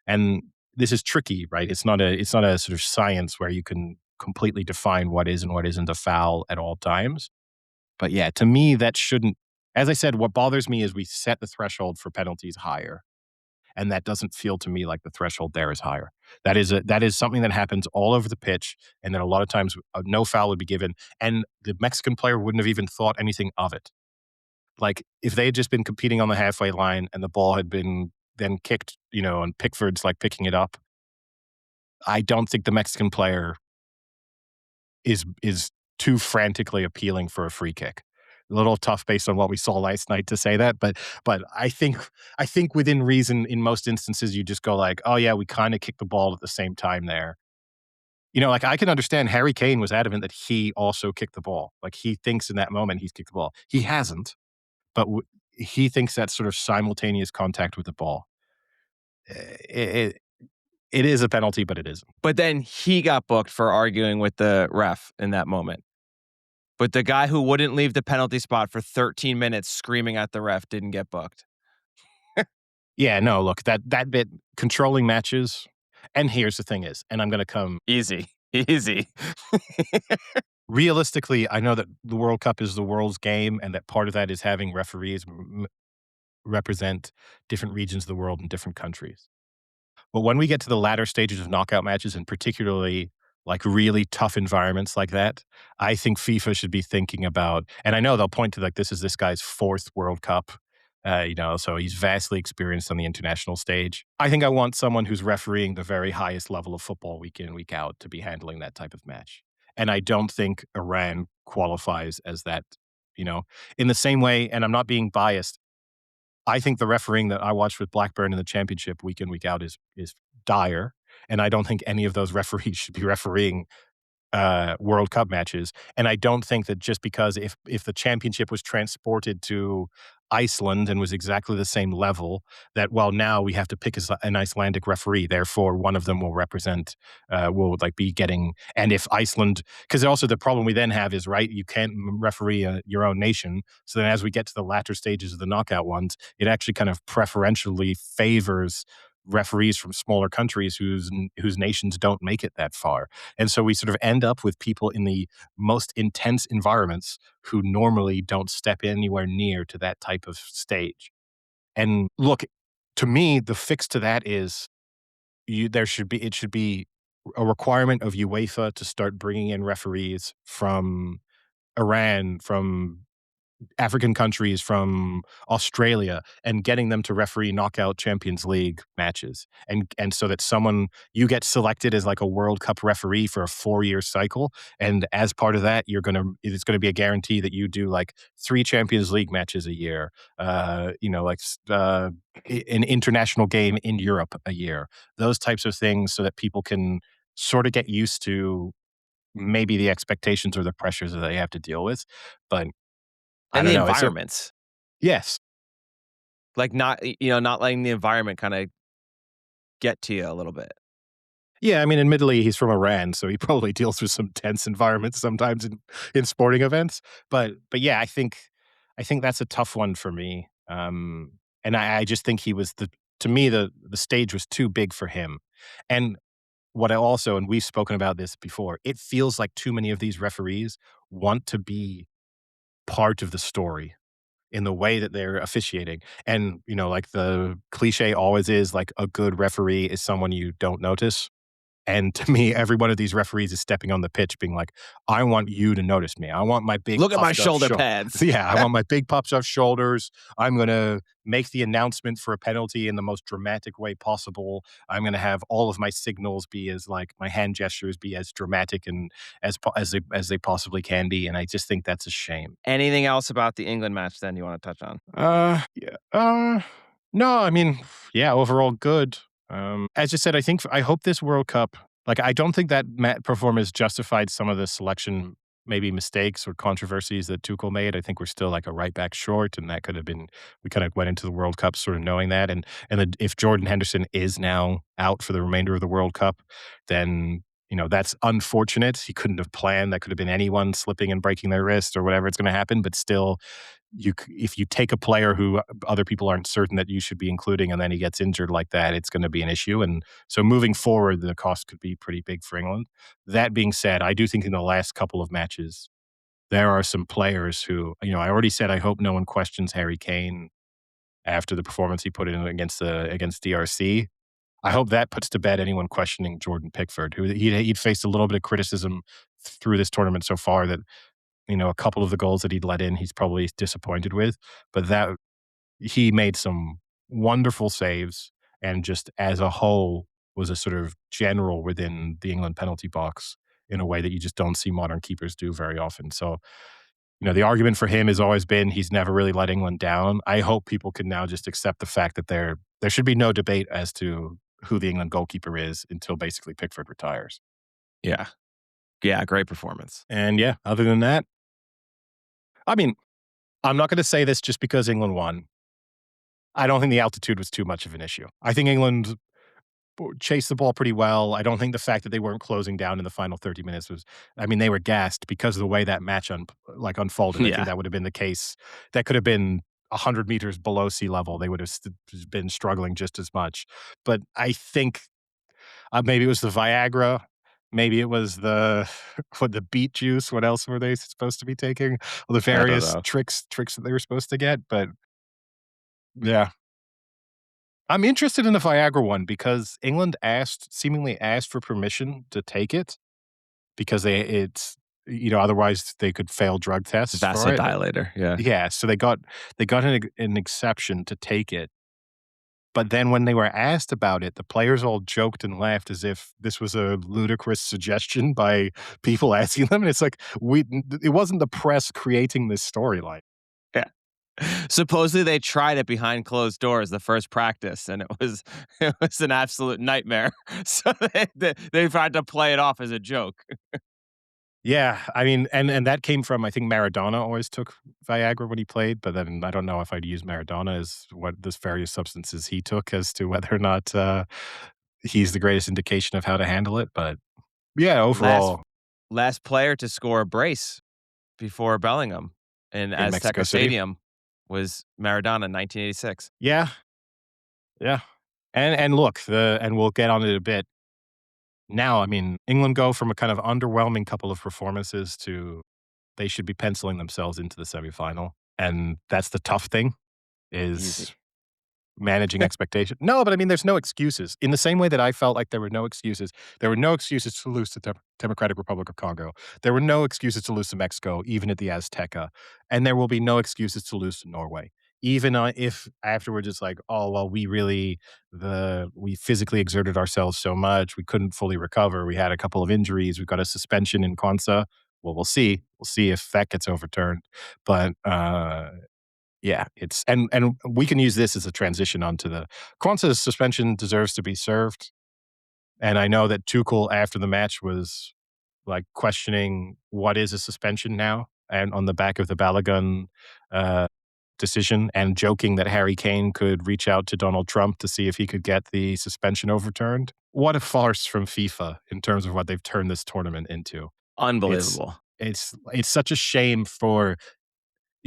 And this is tricky, right? It's not a sort of science where you can completely define what is and what isn't a foul at all times. But yeah, to me, that shouldn't. As I said, what bothers me is we set the threshold for penalties higher, and that doesn't feel to me like the threshold there is higher. That is something that happens all over the pitch, and then a lot of times no foul would be given, and the Mexican player wouldn't have even thought anything of it. Like if they had just been competing on the halfway line and the ball had been then kicked, and Pickford's like picking it up, I don't think the Mexican player is too frantically appealing for a free kick. A little tough based on what we saw last night to say that, but I think within reason in most instances you just go like, oh yeah, we kind of kicked the ball at the same time there. Like I can understand Harry Kane was adamant that he also kicked the ball. Like he thinks in that moment he's kicked the ball. He hasn't, but he thinks that sort of simultaneous contact with the ball. It, it is a penalty, but it isn't. But then he got booked for arguing with the ref in that moment. But the guy who wouldn't leave the penalty spot for 13 minutes screaming at the ref didn't get booked. Yeah, no, look, that bit controlling matches. And here's the thing is, and I'm going to come Easy. Easy. realistically, I know that the World Cup is the world's game and that part of that is having referees represent different regions of the world and different countries. But when we get to the latter stages of knockout matches, and particularly like really tough environments like that, I think FIFA should be thinking about, and I know they'll point to like, this is this guy's fourth World Cup, so he's vastly experienced on the international stage. I think I want someone who's refereeing the very highest level of football week in and week out to be handling that type of match. And I don't think Iran qualifies as that, in the same way, and I'm not being biased, I think the refereeing that I watched with Blackburn in the championship week in, week out is dire. And I don't think any of those referees should be refereeing World Cup matches. And I don't think that just because if the championship was transported to Iceland and was exactly the same level, that well now we have to pick an Icelandic referee. Therefore, one of them will represent, will like be getting. And if Iceland, because also the problem we then have is right, you can't referee your own nation. So then, as we get to the latter stages of the knockout ones, it actually kind of preferentially favors referees from smaller countries whose nations don't make it that far. And so we sort of end up with people in the most intense environments who normally don't step anywhere near to that type of stage. And look, to me, the fix to that is it should be a requirement of UEFA to start bringing in referees from Iran, from African countries, from Australia, and getting them to referee knockout Champions League matches. And so that you get selected as like a World Cup referee for a 4-year cycle. And as part of that, it's gonna be a guarantee that you do like 3 Champions League matches a year, an international game in Europe a year. Those types of things so that people can sort of get used to maybe the expectations or the pressures that they have to deal with. But I And don't the know. environments. Yes. Like, not letting the environment kinda get to you a little bit. Yeah, I mean, admittedly, he's from Iran, so he probably deals with some tense environments sometimes in sporting events. But yeah, I think that's a tough one for me. And I just think he was to me the stage was too big for him. And what I also, and we've spoken about this before, it feels like too many of these referees want to be part of the story in the way that they're officiating. And, like the cliche always is like a good referee is someone you don't notice. And to me, every one of these referees is stepping on the pitch being like, I want you to notice me. I want my big Look at my puffed up shoulder pads. Yeah, I want my big puffed up shoulders. I'm going to make the announcement for a penalty in the most dramatic way possible. I'm going to have all of my signals be as like my hand gestures be as dramatic and as they possibly can be. And I just think that's a shame. Anything else about the England match then you wanna touch on? Yeah. No, I mean, yeah, overall good. As you said, I hope this World Cup, like, I don't think that performance justified some of the selection, maybe mistakes or controversies that Tuchel made. I think we're still like a right back short, and that could have been, we kind of went into the World Cup sort of knowing that. And then if Jordan Henderson is now out for the remainder of the World Cup, then, that's unfortunate. He couldn't have planned. That could have been anyone slipping and breaking their wrist or whatever it's going to happen. But still, if you take a player who other people aren't certain that you should be including and then he gets injured like that, it's going to be an issue. And so moving forward, the cost could be pretty big for England. That being said, I do think in the last couple of matches, there are some players who, I already said I hope no one questions Harry Kane after the performance he put in against DRC. I hope that puts to bed anyone questioning Jordan Pickford, who he'd faced a little bit of criticism through this tournament so far that, a couple of the goals that he'd let in, he's probably disappointed with. But that he made some wonderful saves and just as a whole was a sort of general within the England penalty box in a way that you just don't see modern keepers do very often. So, the argument for him has always been he's never really let England down. I hope people can now just accept the fact that there should be no debate as to who the England goalkeeper is until basically Pickford retires. Yeah. Yeah, great performance. And yeah, other than that, I mean, I'm not going to say this just because England won. I don't think the altitude was too much of an issue. I think England chased the ball pretty well. I don't think the fact that they weren't closing down in the final 30 minutes they were gassed because of the way that match unfolded. I Yeah. think that would have been the case. That could have been 100 meters below sea level. They would have been struggling just as much. But I think maybe it was the Viagra. Maybe it was the beet juice. What else were they supposed to be taking? Well, the various tricks that they were supposed to get. But yeah. I'm interested in the Viagra one because England seemingly asked for permission to take it because otherwise they could fail drug tests for it. Vasodilator, yeah. Yeah, so they got an exception to take it. But then when they were asked about it, the players all joked and laughed as if this was a ludicrous suggestion by people asking them. And it's like, it wasn't the press creating this storyline. Yeah. Supposedly they tried it behind closed doors the first practice, and it was an absolute nightmare. So they tried to play it off as a joke. Yeah, I mean, and that came from I think Maradona always took Viagra when he played, but then I don't know if I'd use Maradona as what this various substances he took as to whether or not he's the greatest indication of how to handle it. But yeah, Last overall last player to score a brace before Bellingham in in Mexico Azteca City. Stadium was Maradona in 1986. Yeah, yeah, and look, and we'll get on it a bit now. I mean, England go from a kind of underwhelming couple of performances to they should be penciling themselves into the semifinal, and that's the tough thing is Easy. managing expectation. No, but I mean, there's no excuses. In the same way that I felt like there were no excuses to lose to Democratic Republic of Congo. There were no excuses to lose to Mexico, even at the Azteca. And there will be no excuses to lose to Norway. Even if afterwards it's like, oh, well, we physically exerted ourselves so much, we couldn't fully recover. We had a couple of injuries. We've got a suspension in Kwanzaa. Well, we'll see. We'll see if that gets overturned. But yeah, it's and we can use this as a transition onto the Kwanzaa's suspension deserves to be served. And I know that Tuchel after the match was like questioning what is a suspension now, and on the back of the Balogun uh, decision, and joking that Harry Kane could reach out to Donald Trump to see if he could get the suspension overturned. What a farce from FIFA in terms of what they've turned this tournament into. It's Unbelievable. it's such a shame for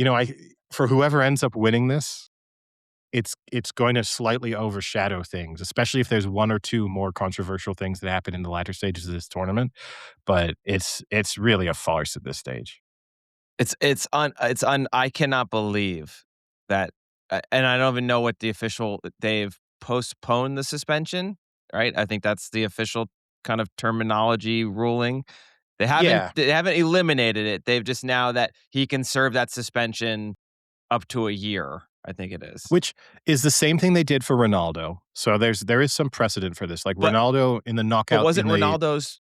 I for whoever ends up winning this, it's going to slightly overshadow things, especially if there's one or two more controversial things that happen in the latter stages of this tournament. But it's really a farce at this stage. It's I cannot believe that, and I don't even know what the official they've postponed the suspension, right? I think that's the official kind of terminology ruling. Yeah, They haven't eliminated it. They've just now that he can serve that suspension up to a year, I think it is. which is the same thing they did for Ronaldo. So there is some precedent for this. Like But Ronaldo in the but knockout in wasn't the Ronaldo's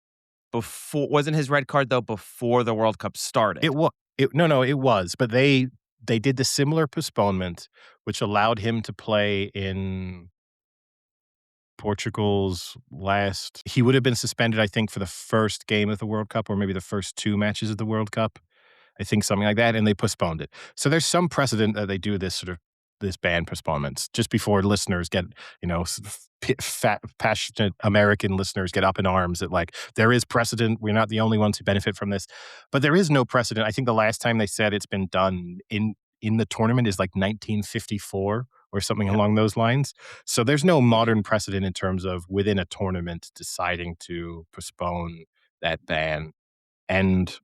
before wasn't his red card though before the World Cup it started? was no, it was, but they did the similar postponement, which allowed him to play in Portugal's last he would have been suspended, I think, for the first game of the World Cup or maybe the first 2 matches of the World Cup. I think something like that, and they postponed it. So there's some precedent that they do this sort of this ban postponements just before listeners get, fat, passionate American listeners get up in arms that like there is precedent. We're not the only ones who benefit from this, but there is no precedent. I think the last time they said it's been done in the tournament is like 1954 or something Yeah. along those lines. So there's no modern precedent in terms of within a tournament deciding to postpone that ban. And,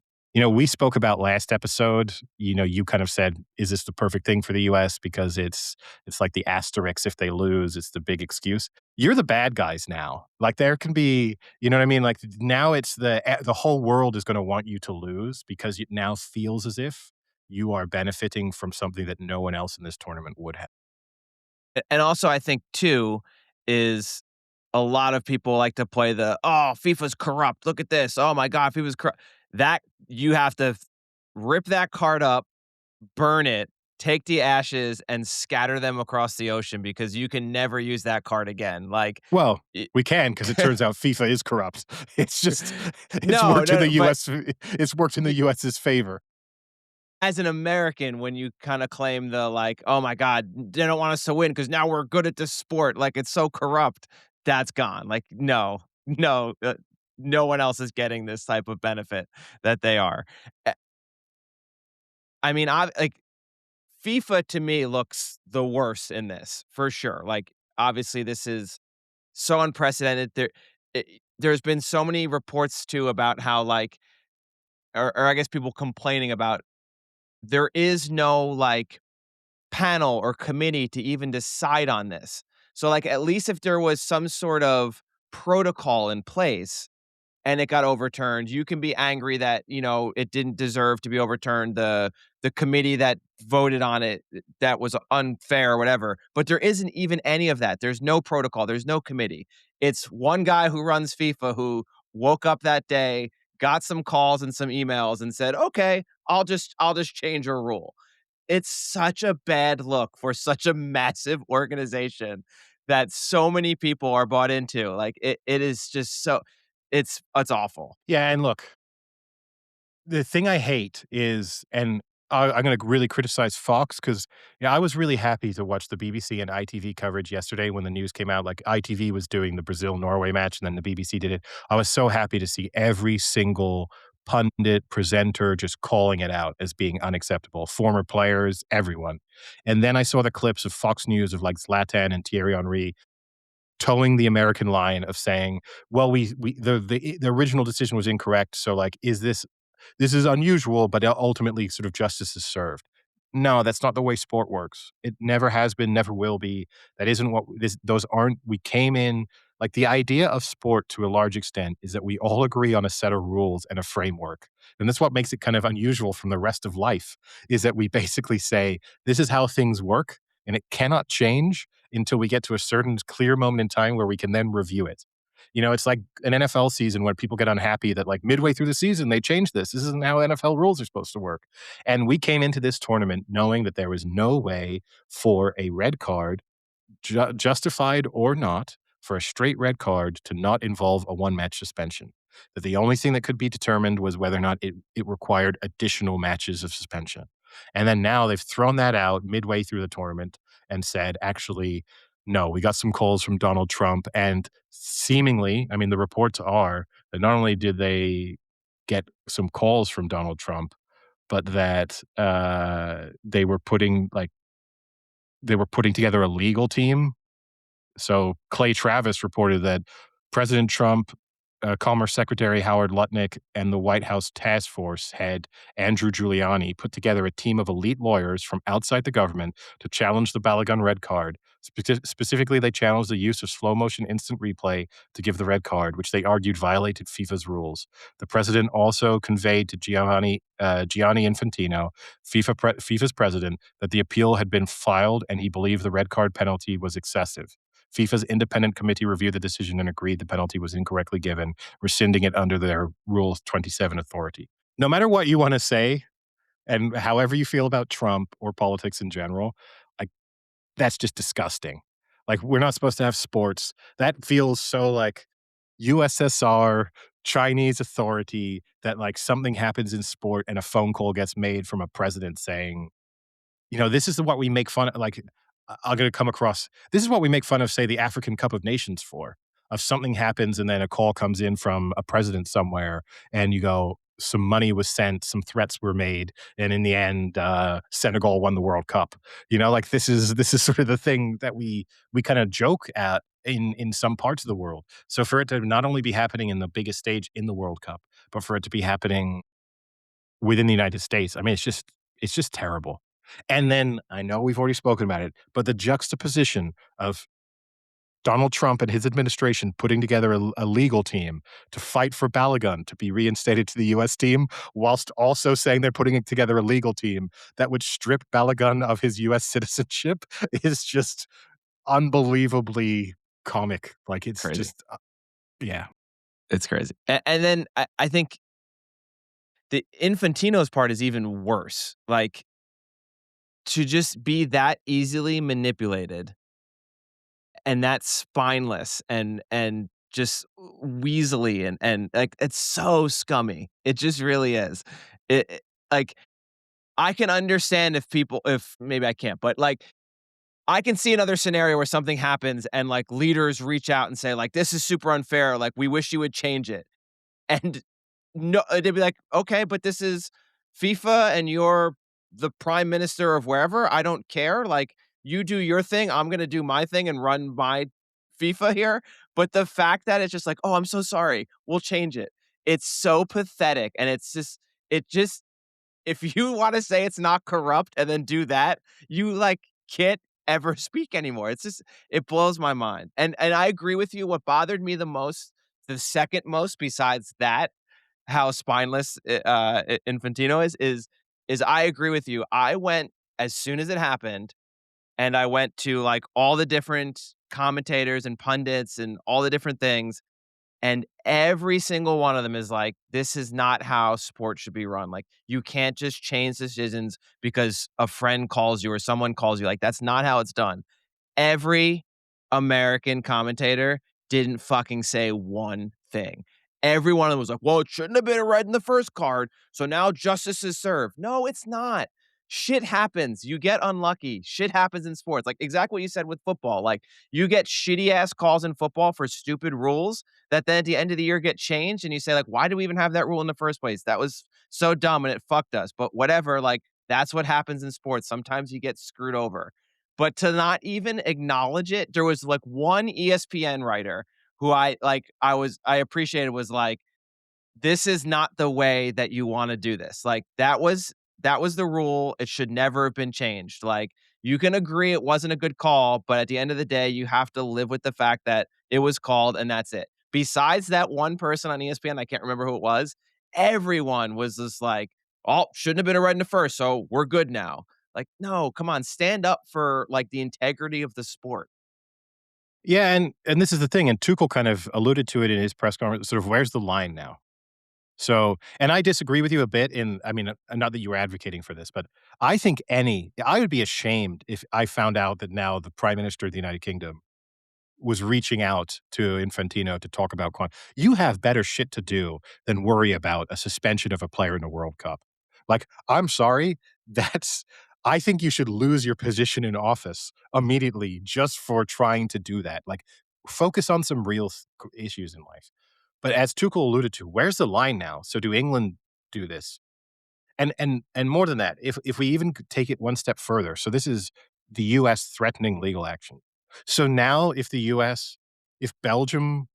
we spoke about last episode, you kind of said, is this the perfect thing for the US? Because it's like the asterisk if they lose, it's the big excuse. You're the bad guys now. Like there can be, you know what I mean? Like now it's the whole world is going to want you to lose because it now feels as if you are benefiting from something that no one else in this tournament would have. And also I think too is a lot of people like to play the, "Oh, FIFA's corrupt. Look at this. Oh my god, FIFA's corrupt." That you have to rip that card up, burn it, take the ashes, and scatter them across the ocean because you can never use that card again. Like, Well, it we can because it turns out FIFA is corrupt. It's just it's no, worked in no, the no, but US it's worked in the y US's favor. as an American, when you kinda claim the, like, "Oh my god, they don't want us to win because now we're good at this sport, like, it's so corrupt," that's gone. Like, no, no, no one else is getting this type of benefit that they are. Eh, I mean, I like FIFA to me looks the worst in this for sure. Like, obviously, this is so unprecedented. There's been so many reports too about how like, or I guess people complaining about there is no like panel or committee to even decide on this. So like, at least if there was some sort of protocol in place and it got overturned, you can be angry that, it didn't deserve to be overturned. The committee that voted on it, that was unfair or whatever. But there isn't even any of that. There's no protocol. There's no committee. It's one guy who runs FIFA who woke up that day, got some calls and some emails and said, "Okay, I'll just change a rule." It's such a bad look for such a massive organization that so many people are bought into. Like it is just so it's awful. Yeah, and look, the thing I hate is, and I'm going to really criticize Fox because I was really happy to watch the BBC and ITV coverage yesterday when the news came out. Like ITV was doing the Brazil-Norway match, and then the BBC did it. I was so happy to see every single pundit, presenter just calling it out as being unacceptable. Former players, everyone. And then I saw the clips of Fox News of like Zlatan and Thierry Henry towing the American line of saying, "Well, the original decision was incorrect. So, like, this is unusual, but ultimately, sort of justice is served." No, that's not the way sport works. It never has been, never will be. That isn't what this. Those aren't. We came in like the idea of sport to a large extent is that we all agree on a set of rules and a framework, and that's what makes it kind of unusual from the rest of life. Is that we basically say this is how things work, and it cannot change until we get to a certain clear moment in time where we can then review it. It's like an NFL season when people get unhappy that like midway through the season they changed this. This isn't how NFL rules are supposed to work. And we came into this tournament knowing that there was no way for a red card, justified or not, for a straight red card to not involve a one-match suspension. That the only thing that could be determined was whether or not it required additional matches of suspension. And then now they've thrown that out midway through the tournament and said, actually, no, we got some calls from Donald Trump. And seemingly, I mean, the reports are that not only did they get some calls from Donald Trump, but that they were putting together a legal team. So Clay Travis reported that President Trump, Commerce Secretary Howard Lutnick, and the White House task force head Andrew Giuliani put together a team of elite lawyers from outside the government to challenge the Balogun red card. Specifically, they challenged the use of slow motion instant replay to give the red card, which they argued violated FIFA's rules. The president also conveyed to Gianni Infantino, FIFA's president, that the appeal had been filed and he believed the red card penalty was excessive. FIFA's independent committee reviewed the decision and agreed the penalty was incorrectly given, rescinding it under their Rule 27 authority. No matter what you want to say, and however you feel about Trump or politics in general, like that's just disgusting. Like we're not supposed to have sports. That feels so like USSR, Chinese authority, that like something happens in sport and a phone call gets made from a president saying, this is what we make fun of. Like, I'm going to come across, this is what we make fun of, say, the African Cup of Nations for. Of something happens and then a call comes in from a president somewhere and you go, some money was sent, some threats were made, and in the end, Senegal won the World Cup. Like this is sort of the thing that we kind of joke at in some parts of the world. So for it to not only be happening in the biggest stage in the World Cup, but for it to be happening within the United States, I mean, it's just terrible. And then I know we've already spoken about it, but the juxtaposition of Donald Trump and his administration putting together a legal team to fight for Balogun to be reinstated to the U.S. team, whilst also saying they're putting together a legal team that would strip Balogun of his U.S. citizenship is just unbelievably comic. Like it's Crazy. just, yeah. It's crazy. And then I think the Infantino's part is even worse. Like, to just be that easily manipulated and that spineless and just weaselly and like it's so scummy. It just really is. Like I can understand if maybe I can't, but like I can see another scenario where something happens and like leaders reach out and say like this is super unfair, like we wish you would change it. And no, they'd be like, okay, but this is FIFA and you're the prime minister of wherever. I don't care. Like, you do your thing. I'm going to do my thing and run my FIFA here. But the fact that it's just like, oh, I'm so sorry. We'll change it. It's so pathetic. And it just, if you want to say it's not corrupt and then do that, you like can't ever speak anymore. It's just, it blows my mind. And I agree with you. What bothered me the most, the second most besides that, how spineless Infantino is I agree with you. I went as soon as it happened, and I went to like all the different commentators and pundits and all the different things, and every single one of them is like, "This is not how sports should be run. Like, you can't just change decisions because a friend calls you or someone calls you. Like, that's not how it's done." Every American commentator didn't fucking say one thing. everyone was like, well, it shouldn't have been a red in the first card. So now justice is served. No, it's not. Shit happens. You get unlucky. Shit happens in sports. Like exactly what you said with football. Like you get shitty ass calls in football for stupid rules that then at the end of the year get changed. And you say, like, why do we even have that rule in the first place? That was so dumb and it fucked us. But whatever, like, that's what happens in sports. Sometimes you get screwed over. But to not even acknowledge it, there was like one ESPN writer who I appreciated was like, this is not the way that you want to do this. Like that was the rule. It should never have been changed. Like you can agree it wasn't a good call, but at the end of the day, you have to live with the fact that it was called and that's it. Besides that one person on ESPN, I can't remember who it was, everyone was just like, oh, shouldn't have been a red in the first, so we're good now. Like, no, come on, stand up for like the integrity of the sport. Yeah, and this is the thing, and Tuchel kind of alluded to it in his press conference, sort of where's the line now? So, and I disagree with you a bit I mean, not that you were advocating for this, but I would be ashamed if I found out that now the Prime Minister of the United Kingdom was reaching out to Infantino to talk about you have better shit to do than worry about a suspension of a player in the World Cup. Like, I'm sorry, that's I think you should lose your position in office immediately just for trying to do that. Like, focus on some real issues in life. But as Tuchel alluded to, where's the line now? So do England do this? And more than that, if we even could take it one step further, so this is the US threatening legal action. So now if Belgium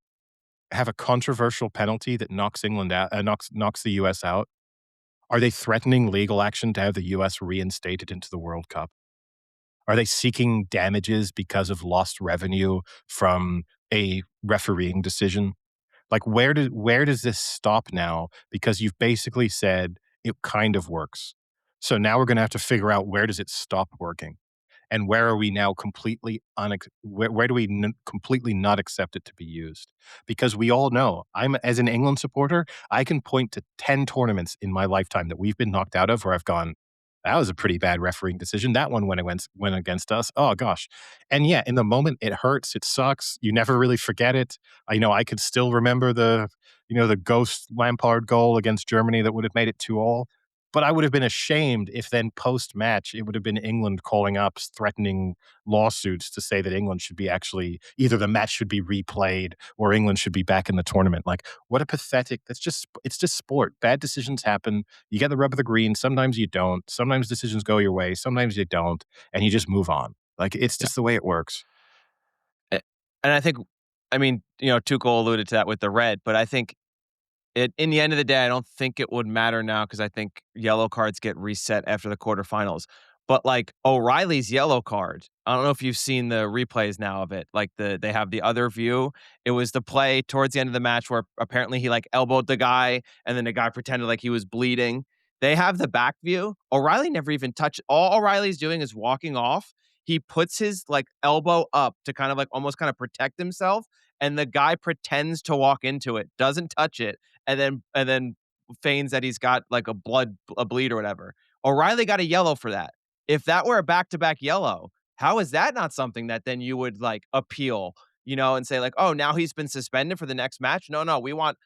have a controversial penalty that knocks England out, knocks the US out, are they threatening legal action to have the US reinstated into the World Cup? Are they seeking damages because of lost revenue from a refereeing decision? Like where does this stop now? Because you've basically said it kind of works. So now we're gonna have to figure out where does it stop working? And where are we now where do we completely not accept it to be used? Because we all know, as an England supporter, I can point to 10 tournaments in my lifetime that we've been knocked out of where I've gone, that was a pretty bad refereeing decision. That one went against us. Oh gosh. And yeah, in the moment it hurts, it sucks. You never really forget it. I could still remember the ghost Lampard goal against Germany that would have made it 2-2. But I would have been ashamed if then post-match it would have been England calling up threatening lawsuits to say that England should be actually either the match should be replayed or England should be back in the tournament. Like what a pathetic it's just sport. Bad decisions happen. You get the rub of the green, sometimes you don't. Sometimes decisions go your way, sometimes you don't, and you just move on. Like it's just the way it works. And I think, I mean, Tuchel alluded to that with the red, but I think in the end of the day, I don't think it would matter now because I think yellow cards get reset after the quarterfinals. But like O'Reilly's yellow card, I don't know if you've seen the replays now of it. Like they have the other view. It was the play towards the end of the match where apparently he like elbowed the guy and then the guy pretended like he was bleeding. They have the back view. O'Reilly never even touched. All O'Reilly's doing is walking off. He puts his like elbow up to kind of like almost kind of protect himself, and the guy pretends to walk into it, doesn't touch it, and then feigns that he's got like a bleed or whatever. O'Reilly got a yellow for that. If that were a back-to-back yellow, how is that not something that then you would like appeal, and say like, "Oh, now he's been suspended for the next match?" No, we want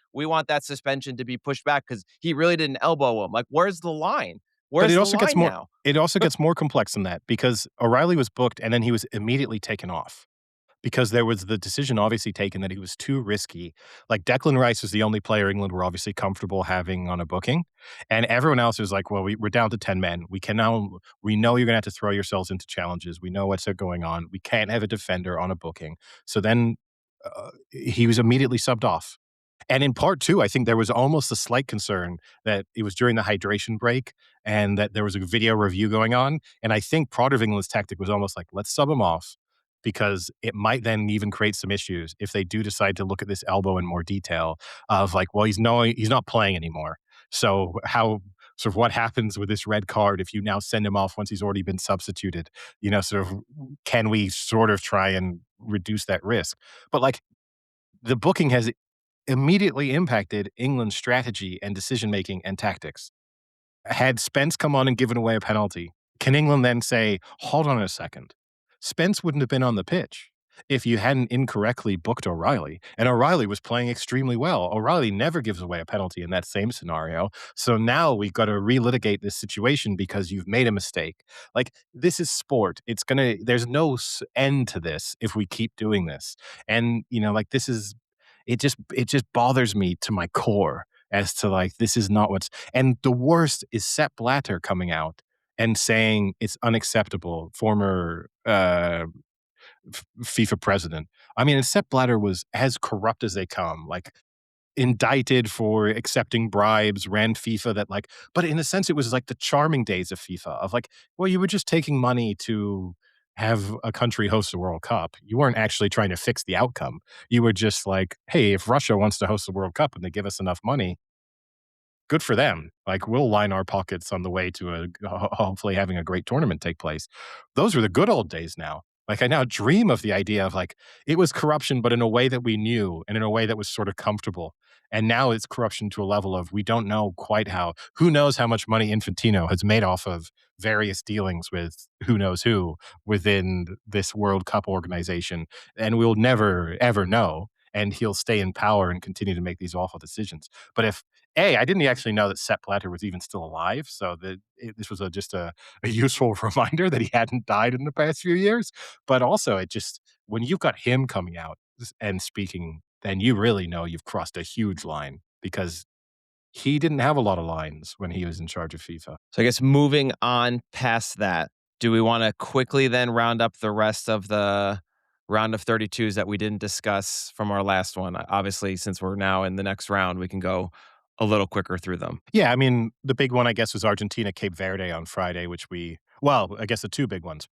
that suspension to be pushed back cuz he really didn't elbow him. Like, where's the line? But Where's the line now? it also gets more complex than that because O'Reilly was booked and then he was immediately taken off. Because there was the decision obviously taken that he was too risky. Like Declan Rice was the only player England were obviously comfortable having on a booking. And everyone else was like, well, we're down to 10 men. We know you're going to have to throw yourselves into challenges. We know what's going on. We can't have a defender on a booking. So then he was immediately subbed off. And in part two, I think there was almost a slight concern that it was during the hydration break and that there was a video review going on. And I think part of England's tactic was almost like, let's sub him off because it might then even create some issues if they do decide to look at this elbow in more detail of like, well, he's not playing anymore. So what happens with this red card if you now send him off once he's already been substituted? Can we sort of try and reduce that risk? But like the booking has immediately impacted England's strategy and decision-making and tactics. Had Spence come on and given away a penalty, can England then say, hold on a second, Spence wouldn't have been on the pitch? if you hadn't incorrectly booked O'Reilly. And O'Reilly was playing extremely well. O'Reilly never gives away a penalty in that same scenario. So now we've got to relitigate this situation because you've made a mistake. Like, this is sport. There's no end to this if we keep doing this. And, like, it just bothers me to my core as to, like, this is not and the worst is Sepp Blatter coming out and saying it's unacceptable, former FIFA president. I mean, Sepp Blatter was as corrupt as they come, like indicted for accepting bribes, ran FIFA but in a sense, it was like the charming days of FIFA of like, well, you were just taking money to have a country host the World Cup. You weren't actually trying to fix the outcome. You were just like, hey, if Russia wants to host the World Cup and they give us enough money, good for them. Like, we'll line our pockets on the way to hopefully having a great tournament take place. Those were the good old days now. Like, I now dream of the idea of like, it was corruption, but in a way that we knew and in a way that was sort of comfortable. And now it's corruption to a level of we don't know quite who knows how much money Infantino has made off of various dealings with who knows who within this World Cup organization. And we'll never, ever know. And he'll stay in power and continue to make these awful decisions. But I didn't actually know that Sepp Blatter was even still alive, so this was just a useful reminder that he hadn't died in the past few years. But also, when you've got him coming out and speaking, then you really know you've crossed a huge line because he didn't have a lot of lines when he was in charge of FIFA. So I guess moving on past that, do we want to quickly then round up the rest of the round of 32s that we didn't discuss from our last one? Obviously, since we're now in the next round, we can go a little quicker through them. Yeah, I mean, the big one, I guess, was Argentina, Cape Verde on Friday, I guess the two big ones.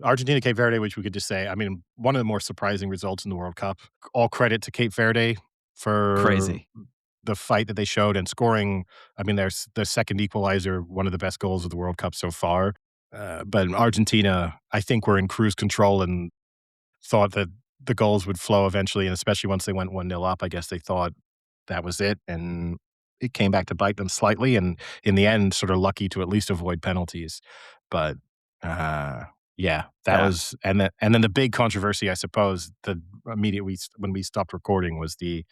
Argentina, Cape Verde, which we could just say, I mean, one of the more surprising results in the World Cup. All credit to Cape Verde for Crazy. the fight that they showed and scoring. I mean, their second equalizer, one of the best goals of the World Cup so far. But Argentina, I think, were in cruise control and thought that the goals would flow eventually, and especially once they went 1-0 up, I guess they thought that was it, and it came back to bite them slightly, and in the end, sort of lucky to at least avoid penalties. But that was, and then the big controversy, I suppose, the immediately when we stopped recording was the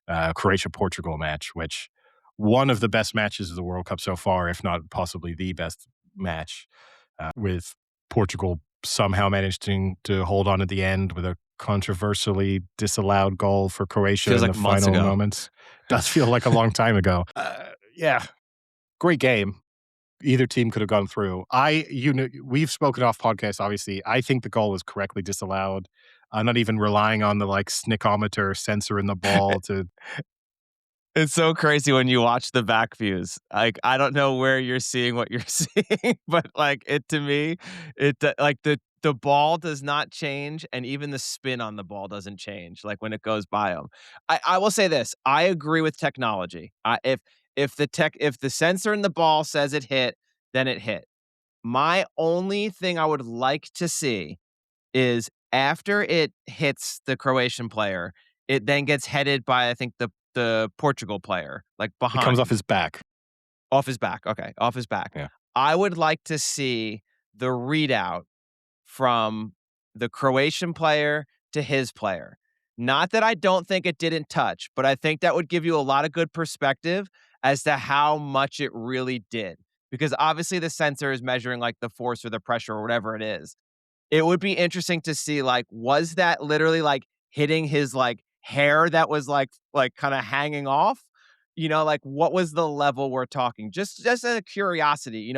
Croatia-Portugal match, which one of the best matches of the World Cup so far, if not possibly the best match, with Portugal somehow managing to hold on at the end with a controversially disallowed goal for Croatia Feels in like the months final ago. moments. Does feel like a long time ago. Great game. Either team could have gone through. We've spoken off podcast, obviously. I think the goal was correctly disallowed. I'm not even relying on the snickometer sensor in the ball to. It's so crazy when you watch the back views. Like, I don't know where you're seeing what you're seeing, but to me, the ball does not change, and even the spin on the ball doesn't change. Like when it goes by them. I will say this: I agree with technology. If the sensor in the ball says it hit, then it hit. My only thing I would like to see is after it hits the Croatian player, it then gets headed by, I think, the Portugal player, like It comes off behind. his back. Off his back. Okay, off his back. Yeah. I would like to see the readout from the Croatian player to his player. Not that I don't think it didn't touch, but I think that would give you a lot of good perspective as to how much it really did. Because obviously the sensor is measuring like the force or the pressure or whatever it is. It would be interesting to see, was that literally hitting his hair that was kind of hanging off? What was the level we're talking? Just as a curiosity,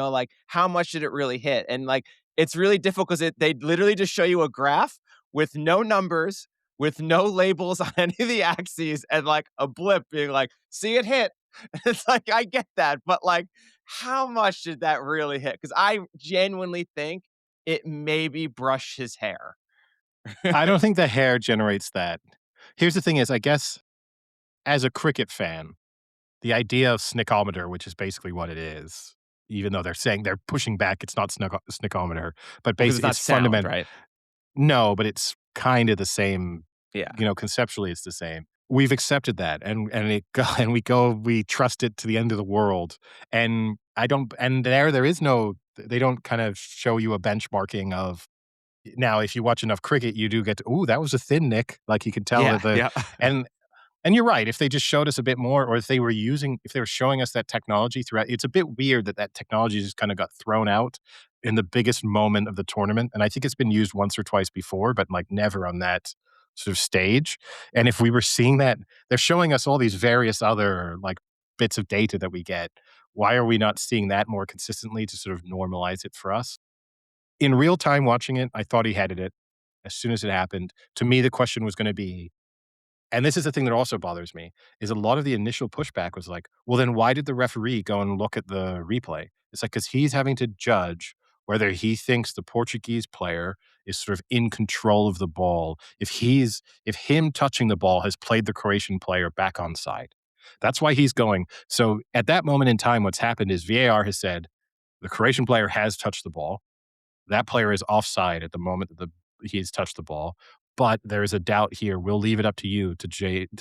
how much did it really hit? And it's really difficult because they literally just show you a graph with no numbers, with no labels on any of the axes, and a blip being see it hit. It's I get that, but how much did that really hit? Because I genuinely think it maybe brushed his hair. I don't think the hair generates that. Here's the thing is, I guess, as a cricket fan, the idea of snickometer, which is basically what it is, even though they're saying they're pushing back, it's not snickometer, but Because it's basically not it's sound, fundamental. right? No, but it's kind of the same. Yeah. Conceptually, it's the same. We've accepted that, and we trust it to the end of the world. And I don't. And there is no. They don't kind of show you a benchmarking of, Now, if you watch enough cricket, you do get to, "Ooh, that was a thin nick." Like, you can tell that Yeah, the yeah. and and you're right, if they just showed us a bit more or if they were showing us that technology throughout, it's a bit weird that that technology just kinda got thrown out in the biggest moment of the tournament, and I think it's been used once or twice before, but, like, never on that sort of stage, and if we were seeing that they're showing us all these various other, like, bits of data that we get. Why are we not seeing that more consistently to sort of normalize it for us? In real time watching it, I thought he headed it as soon as it happened. To me, the question was gonna be, and this is the thing that also bothers me, is a lot of the initial pushback was like, "Well, then why did the referee go and look at the replay?" It's like, 'cause he's having to judge whether he thinks the Portuguese player is sort of in control of the ball, if him touching the ball has played the Croatian player back onside. That's why he's going. So, at that moment in time, what's happened is VAR has said, "The Croatian player has touched the ball. That player is offside at the moment that he's touched the ball, but there is a doubt here. We'll leave it up to you to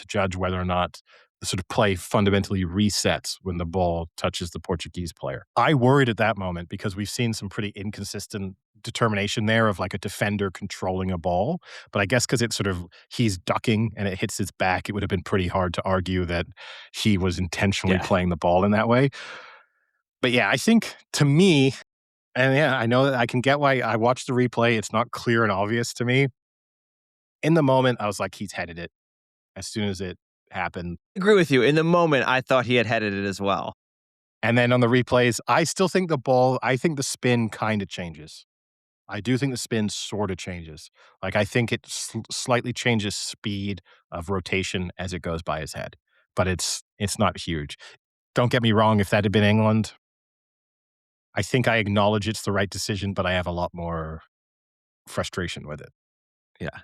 judge whether or not the sort of play fundamentally resets when the ball touches the Portuguese player." I worried at that moment because we've seen some pretty inconsistent determination there of like a defender controlling a ball. But I guess because it's sort of he's ducking and it hits his back, it would have been pretty hard to argue that he was intentionally Yeah. playing the ball in that way. But yeah, I think to me, and yeah, I know that I can get why I watched the replay. It's not clear and obvious to me. In the moment, I was like, he's headed it as soon as it happened. Agree with you. In the moment, I thought he had headed it as well. And then on the replays, I still think I think the spin kind of changes. I do think the spin sort of changes. Like, I think it slightly changes speed of rotation as it goes by his head, but it's not huge. Don't get me wrong. If that had been England, I think I acknowledge it's the right decision, but I have a lot more frustration with it. Yeah.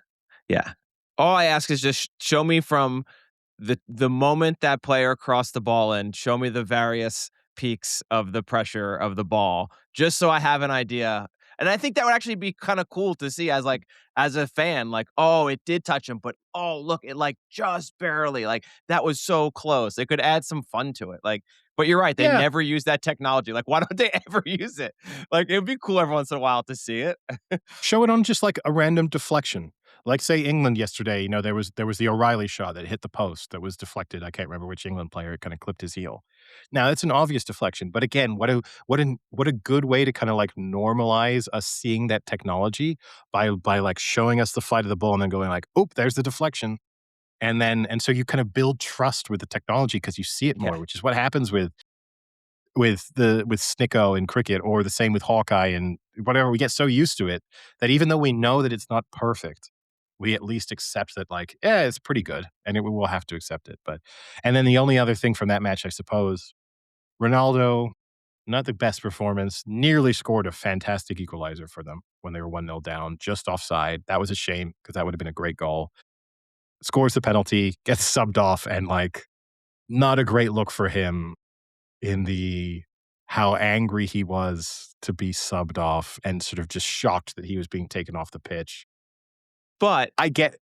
Yeah. All I ask is just show me from the moment that player crossed the ball in, show me the various peaks of the pressure of the ball, just so I have an idea. And I think that would actually be kind of cool to see as like as a fan, like, oh, it did touch him, but oh, look, it like just barely, like that was so close. It could add some fun to it. Like, but you're right, they Yeah, never use that technology. Like, why don't they ever use it? Like, it would be cool every once in a while to see it. show it on just like a random deflection. Like say England yesterday, there was the O'Reilly shot that hit the post that was deflected. I can't remember which England player kind of clipped his heel. Now it's an obvious deflection, but again, what a good way to kind of like normalize us seeing that technology by like showing us the flight of the ball and then going like, "Oh, there's the deflection." And so you kind of build trust with the technology because you see it Yeah. more, which is what happens with Snicko in cricket, or the same with Hawkeye and whatever. We get so used to it that even though we know that it's not perfect, we at least accept that, like, yeah, it's pretty good, and we will have to accept it. But and then the only other thing from that match, I suppose, Ronaldo, not the best performance, nearly scored a fantastic equalizer for them when they were 1-0 down, just offside. That was a shame because that would have been a great goal. Scores the penalty, gets subbed off, and like not a great look for him in the how angry he was to be subbed off and sort of just shocked that he was being taken off the pitch. But I get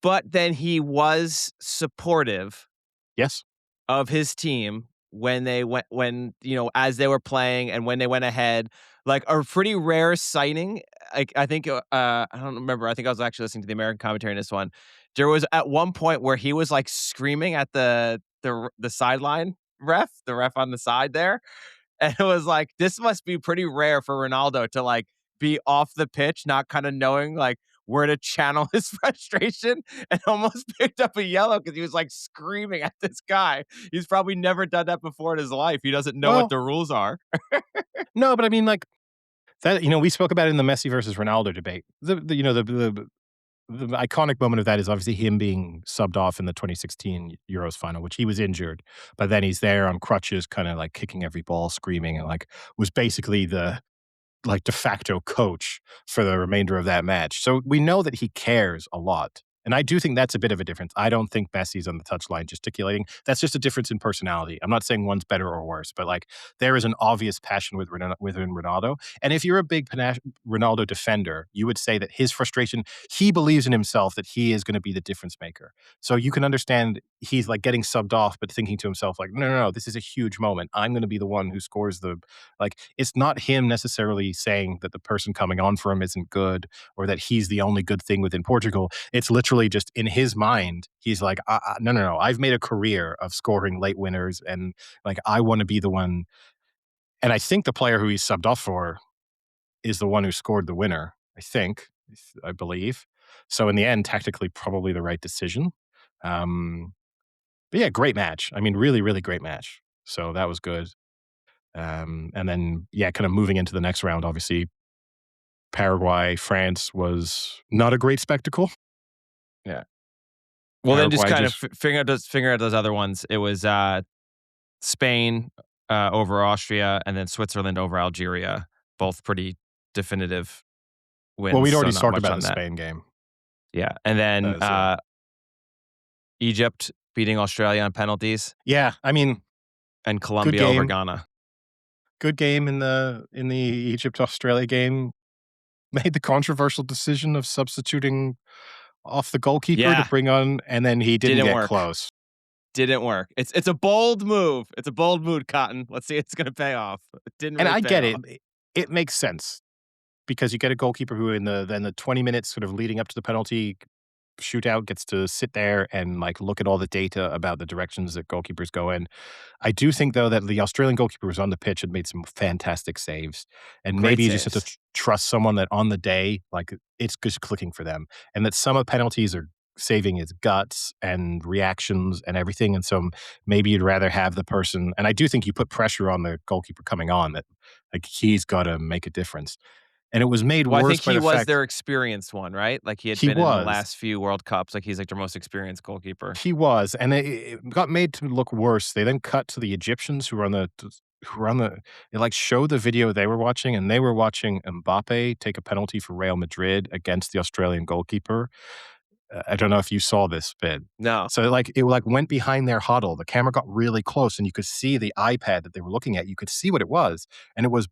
but then he was supportive yes. of his team when they went when, as they were playing and when they went ahead, like, a pretty rare sighting. Like, I think, I don't remember, I think I was actually listening to the American commentary in this one. There was at one point where he was, like, screaming at the sideline ref, the ref on the side there, and it was like, this must be pretty rare for Ronaldo to like be off the pitch, not kind of knowing like where to channel his frustration, and almost picked up a yellow because he was like screaming at this guy. He's probably never done that before in his life. He doesn't know what Well, the rules are. no, but I mean, like that. We spoke about it in the Messi versus Ronaldo debate. The iconic moment of that is obviously him being subbed off in the 2016 Euros final, which he was injured, but then he's there on crutches, kind of like kicking every ball, screaming, and like was basically the like de facto coach for the remainder of that match. So we know that he cares a lot. And I do think that's a bit of a difference. I don't think Messi's on the touchline gesticulating. That's just a difference in personality. I'm not saying one's better or worse, but like there is an obvious passion within Ronaldo. And if you're a big Ronaldo defender, you would say that his frustration, he believes in himself that he is going to be the difference maker. So you can understand he's like getting subbed off, but thinking to himself, like, no, this is a huge moment. I'm going to be the one who scores like, it's not him necessarily saying that the person coming on for him isn't good or that he's the only good thing within Portugal. It's literally just in his mind, he's like, no. I've made a career of scoring late winners and like, I want to be the one. And I think the player who he's subbed off for is the one who scored the winner, I believe. So in the end, tactically, probably the right decision. But yeah, great match. I mean, really, really great match. So that was good. And then, yeah, kind of moving into the next round, obviously, Paraguay, France was not a great spectacle. Yeah. Well, then just Paraguay kind of figure out those other ones. It was Spain over Austria, and then Switzerland over Algeria. Both pretty definitive wins. Well, we'd already so not talked much about on the that. Spain game. Yeah, and then So- Egypt beating Australia on penalties, Yeah, I mean, and Colombia over game. Ghana. good game in the Egypt-Australia game. Made the controversial decision of substituting off the goalkeeper Yeah. to bring on, and then he didn't get work. close. Didn't work. It's a bold move. It's a bold move, Cotton. Let's see if it's going to pay off. It didn't And really I pay get off. it. It makes sense because you get a goalkeeper who in the 20 minutes sort of leading up to the penalty shootout gets to sit there and like look at all the data about the directions that goalkeepers go in. I do think though that the Australian goalkeeper was on the pitch and made some fantastic saves, and Great maybe you just have saves. to trust someone that on the day like it's just clicking for them, and that some of the penalties are saving his guts and reactions and everything. And so maybe you'd rather have the person. And I do think you put pressure on the goalkeeper coming on that like he's got to make a difference. And it was made Well, I worse think by he the was fact their experienced one, right? Like he had he been in the was. last few World Cups. Like he's like their most experienced goalkeeper. He was, and it got made to look worse. They then cut to the Egyptians who were on the. It like showed the video they were watching, and they were watching Mbappe take a penalty for Real Madrid against the Australian goalkeeper. I don't know if you saw this bit. No. So it went behind their huddle. The camera got really close, and you could see the iPad that they were looking at. You could see what it was, and it was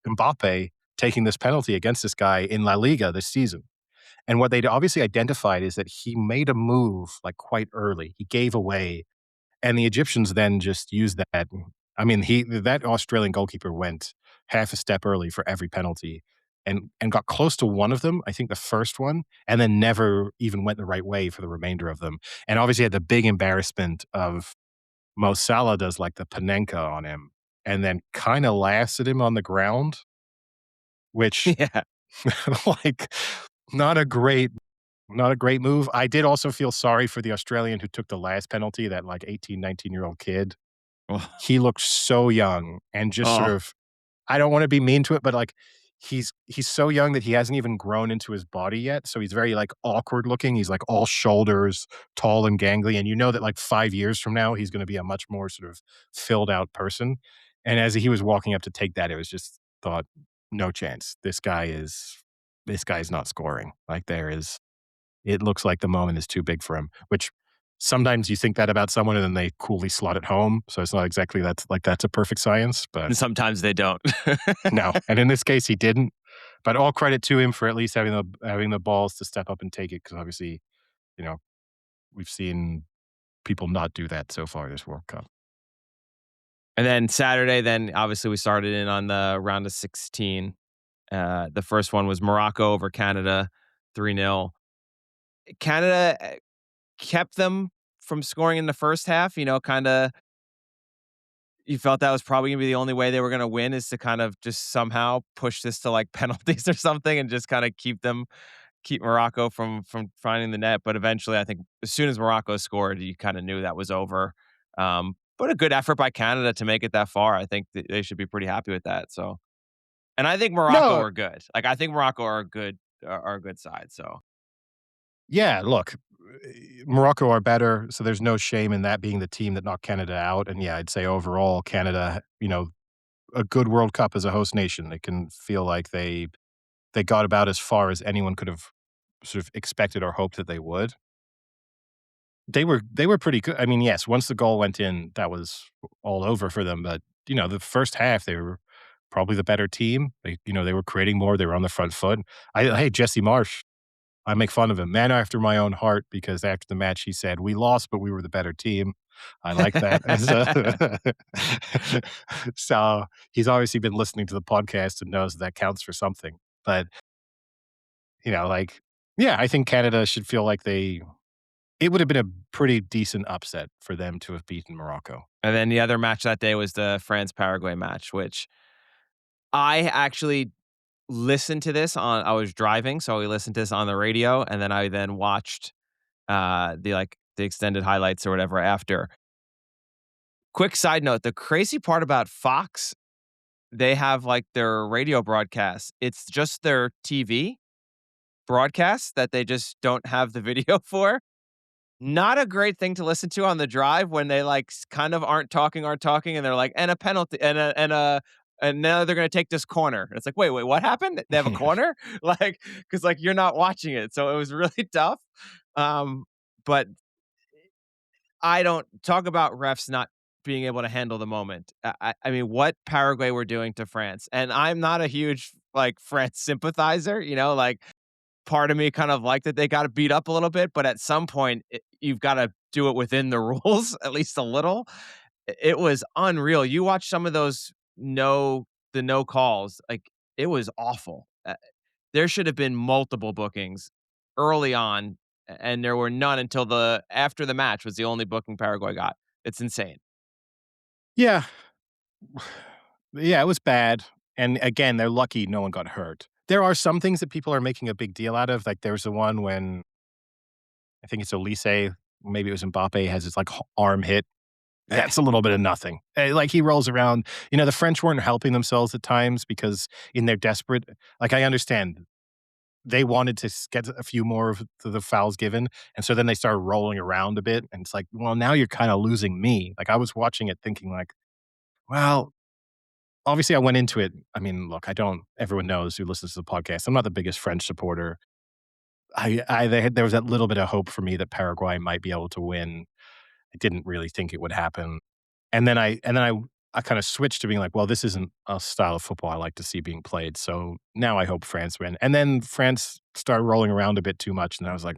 Mbappe taking this penalty against this guy in La Liga this season. And what they'd obviously identified is that he made a move like quite early. He gave away, and the Egyptians then just used that. I mean, that Australian goalkeeper went half a step early for every penalty and got close to one of them, I think the first one, and then never even went the right way for the remainder of them. And obviously had the big embarrassment of Mo Salah does like the Panenka on him and then kind of laughs at him on the ground, which Yeah. like not a great move. I did also feel sorry for the Australian who took the last penalty, that like 18, 19-year-old kid. Oh. He looked so young and just sort Oh. of, I don't want to be mean to it, but like he's so young that he hasn't even grown into his body yet. So he's very like awkward looking. He's like all shoulders, tall and gangly. And you know that like 5 years from now, he's going to be a much more sort of filled out person. And as he was walking up to take that, it was just thought, no chance. This guy's not scoring. Like it looks like the moment is too big for him, which sometimes you think that about someone and then they coolly slot it home. So it's not exactly that's a perfect science, but And sometimes they don't. no. And in this case, he didn't. But all credit to him for at least having the balls to step up and take it, because obviously, you know, we've seen people not do that so far this World Cup. And then Saturday, then obviously we started in on the round of 16. The first one was Morocco over Canada, 3-0. Canada kept them from scoring in the first half, kind of. You felt that was probably going to be the only way they were going to win, is to kind of just somehow push this to like penalties or something and just kind of keep Morocco from finding the net. But eventually, I think as soon as Morocco scored, you kind of knew that was over. But a good effort by Canada to make it that far. I think they should be pretty happy with that. So, and I think Morocco are good. Like I think Morocco are a good side. So, yeah, look, Morocco are better, so there's no shame in that being the team that knocked Canada out. And yeah, I'd say overall, Canada, a good World Cup as a host nation. They can feel like they got about as far as anyone could have sort of expected or hoped that they would. They were pretty good. I mean, yes, once the goal went in, that was all over for them. But the first half, they were probably the better team. They were creating more. They were on the front foot. Hey, Jesse Marsh, I make fun of him, man after my own heart, because after the match he said, "We lost, but we were the better team." I like that. So he's obviously been listening to the podcast and knows that counts for something. But yeah, I think Canada should feel like it would have been a pretty decent upset for them to have beaten Morocco. And then the other match that day was the France-Paraguay match, which I actually listened to this on I was driving, so we listened to this on the radio, and then I watched, the extended highlights or whatever after. Quick side note, the crazy part about Fox, they have, their radio broadcasts. It's just their TV broadcast that they just don't have the video for. Not a great thing to listen to on the drive when they, kind of aren't talking, and they're like, "And a penalty, and now they're gonna take this corner." And it's like, "Wait, what happened? They have a corner?" Because you're not watching it, so it was really tough. But I don't talk about refs not being able to handle the moment. I mean, what Paraguay were doing to France, and I'm not a huge, France sympathizer, part of me kind of like that they got beat up a little bit, but at some point, you've gotta do it within the rules, at least a little. It was unreal. You watch some of those no calls, it was awful. There should have been multiple bookings early on, and there were none until after the match was the only booking Paraguay got. It's insane. Yeah. Yeah, it was bad. And again, they're lucky no one got hurt. There are some things that people are making a big deal out of. Like there's the one when I think it's Elise, maybe it was Mbappe, has his arm hit. That's a little bit of nothing. He rolls around. The French weren't helping themselves at times because in their desperate, I understand they wanted to get a few more of the fouls given. And so then they started rolling around a bit. And it's like, well, now you're kind of losing me. I was watching it thinking well, obviously I went into it. I mean, look, everyone knows who listens to the podcast. I'm not the biggest French supporter. There was that little bit of hope for me that Paraguay might be able to win. I didn't really think it would happen. And then I kind of switched to being like, well, this isn't a style of football I like to see being played. So now I hope France win. And then France started rolling around a bit too much. And I was like,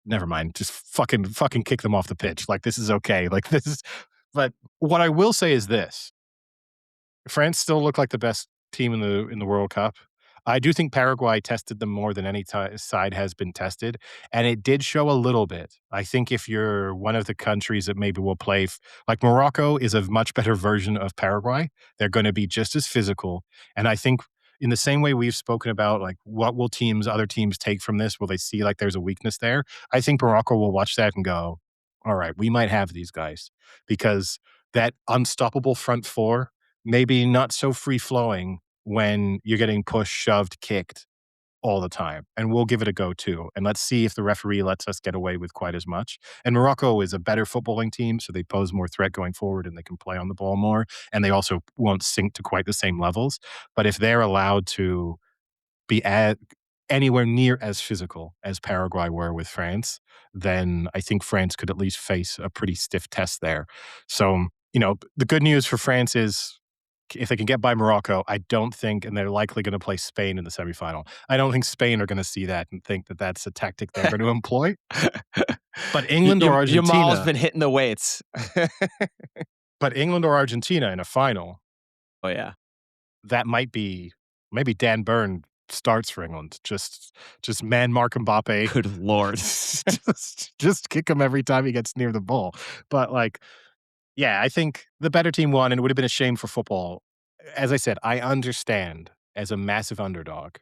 never mind. Just fucking kick them off the pitch. This is okay. But what I will say is this. France still look like the best team in the World Cup. I do think Paraguay tested them more than any side has been tested, and it did show a little bit. I think if you're one of the countries that maybe will play, Morocco is a much better version of Paraguay. They're going to be just as physical, and I think in the same way we've spoken about, what will other teams take from this? Will they see there's a weakness there? I think Morocco will watch that and go, all right, we might have these guys because that unstoppable front four, maybe not so free flowing when you're getting pushed, shoved, kicked all the time. And we'll give it a go too. And let's see if the referee lets us get away with quite as much. And Morocco is a better footballing team, so they pose more threat going forward and they can play on the ball more. And they also won't sink to quite the same levels. But if they're allowed to be anywhere near as physical as Paraguay were with France, then I think France could at least face a pretty stiff test there. So, the good news for France is if they can get by Morocco, I don't think, and they're likely going to play Spain in the semifinal. I don't think Spain are going to see that and think that that's a tactic they're going to employ. But England or Argentina, Jamal's been hitting the weights. But England or Argentina in a final, oh yeah, that might be maybe Dan Burn starts for England. Just man mark Mbappe. Good Lord, just kick him every time he gets near the ball. But yeah, I think the better team won, and it would have been a shame for football. As I said, I understand as a massive underdog,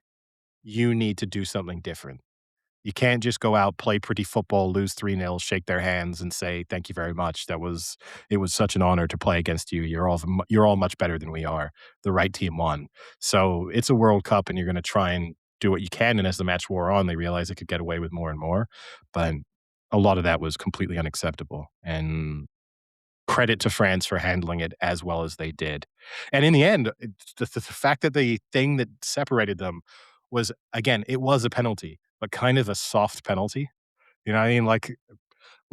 you need to do something different. You can't just go out, play pretty football, lose 3-0, shake their hands and say, thank you very much. It was such an honor to play against you. You're all much better than we are. The right team won. So it's a World Cup and you're going to try and do what you can. And as the match wore on, they realized they could get away with more and more. But a lot of that was completely unacceptable. And credit to France for handling it as well as they did. And in the end, the fact that the thing that separated them was, again, it was a penalty, but kind of a soft penalty. You know what I mean?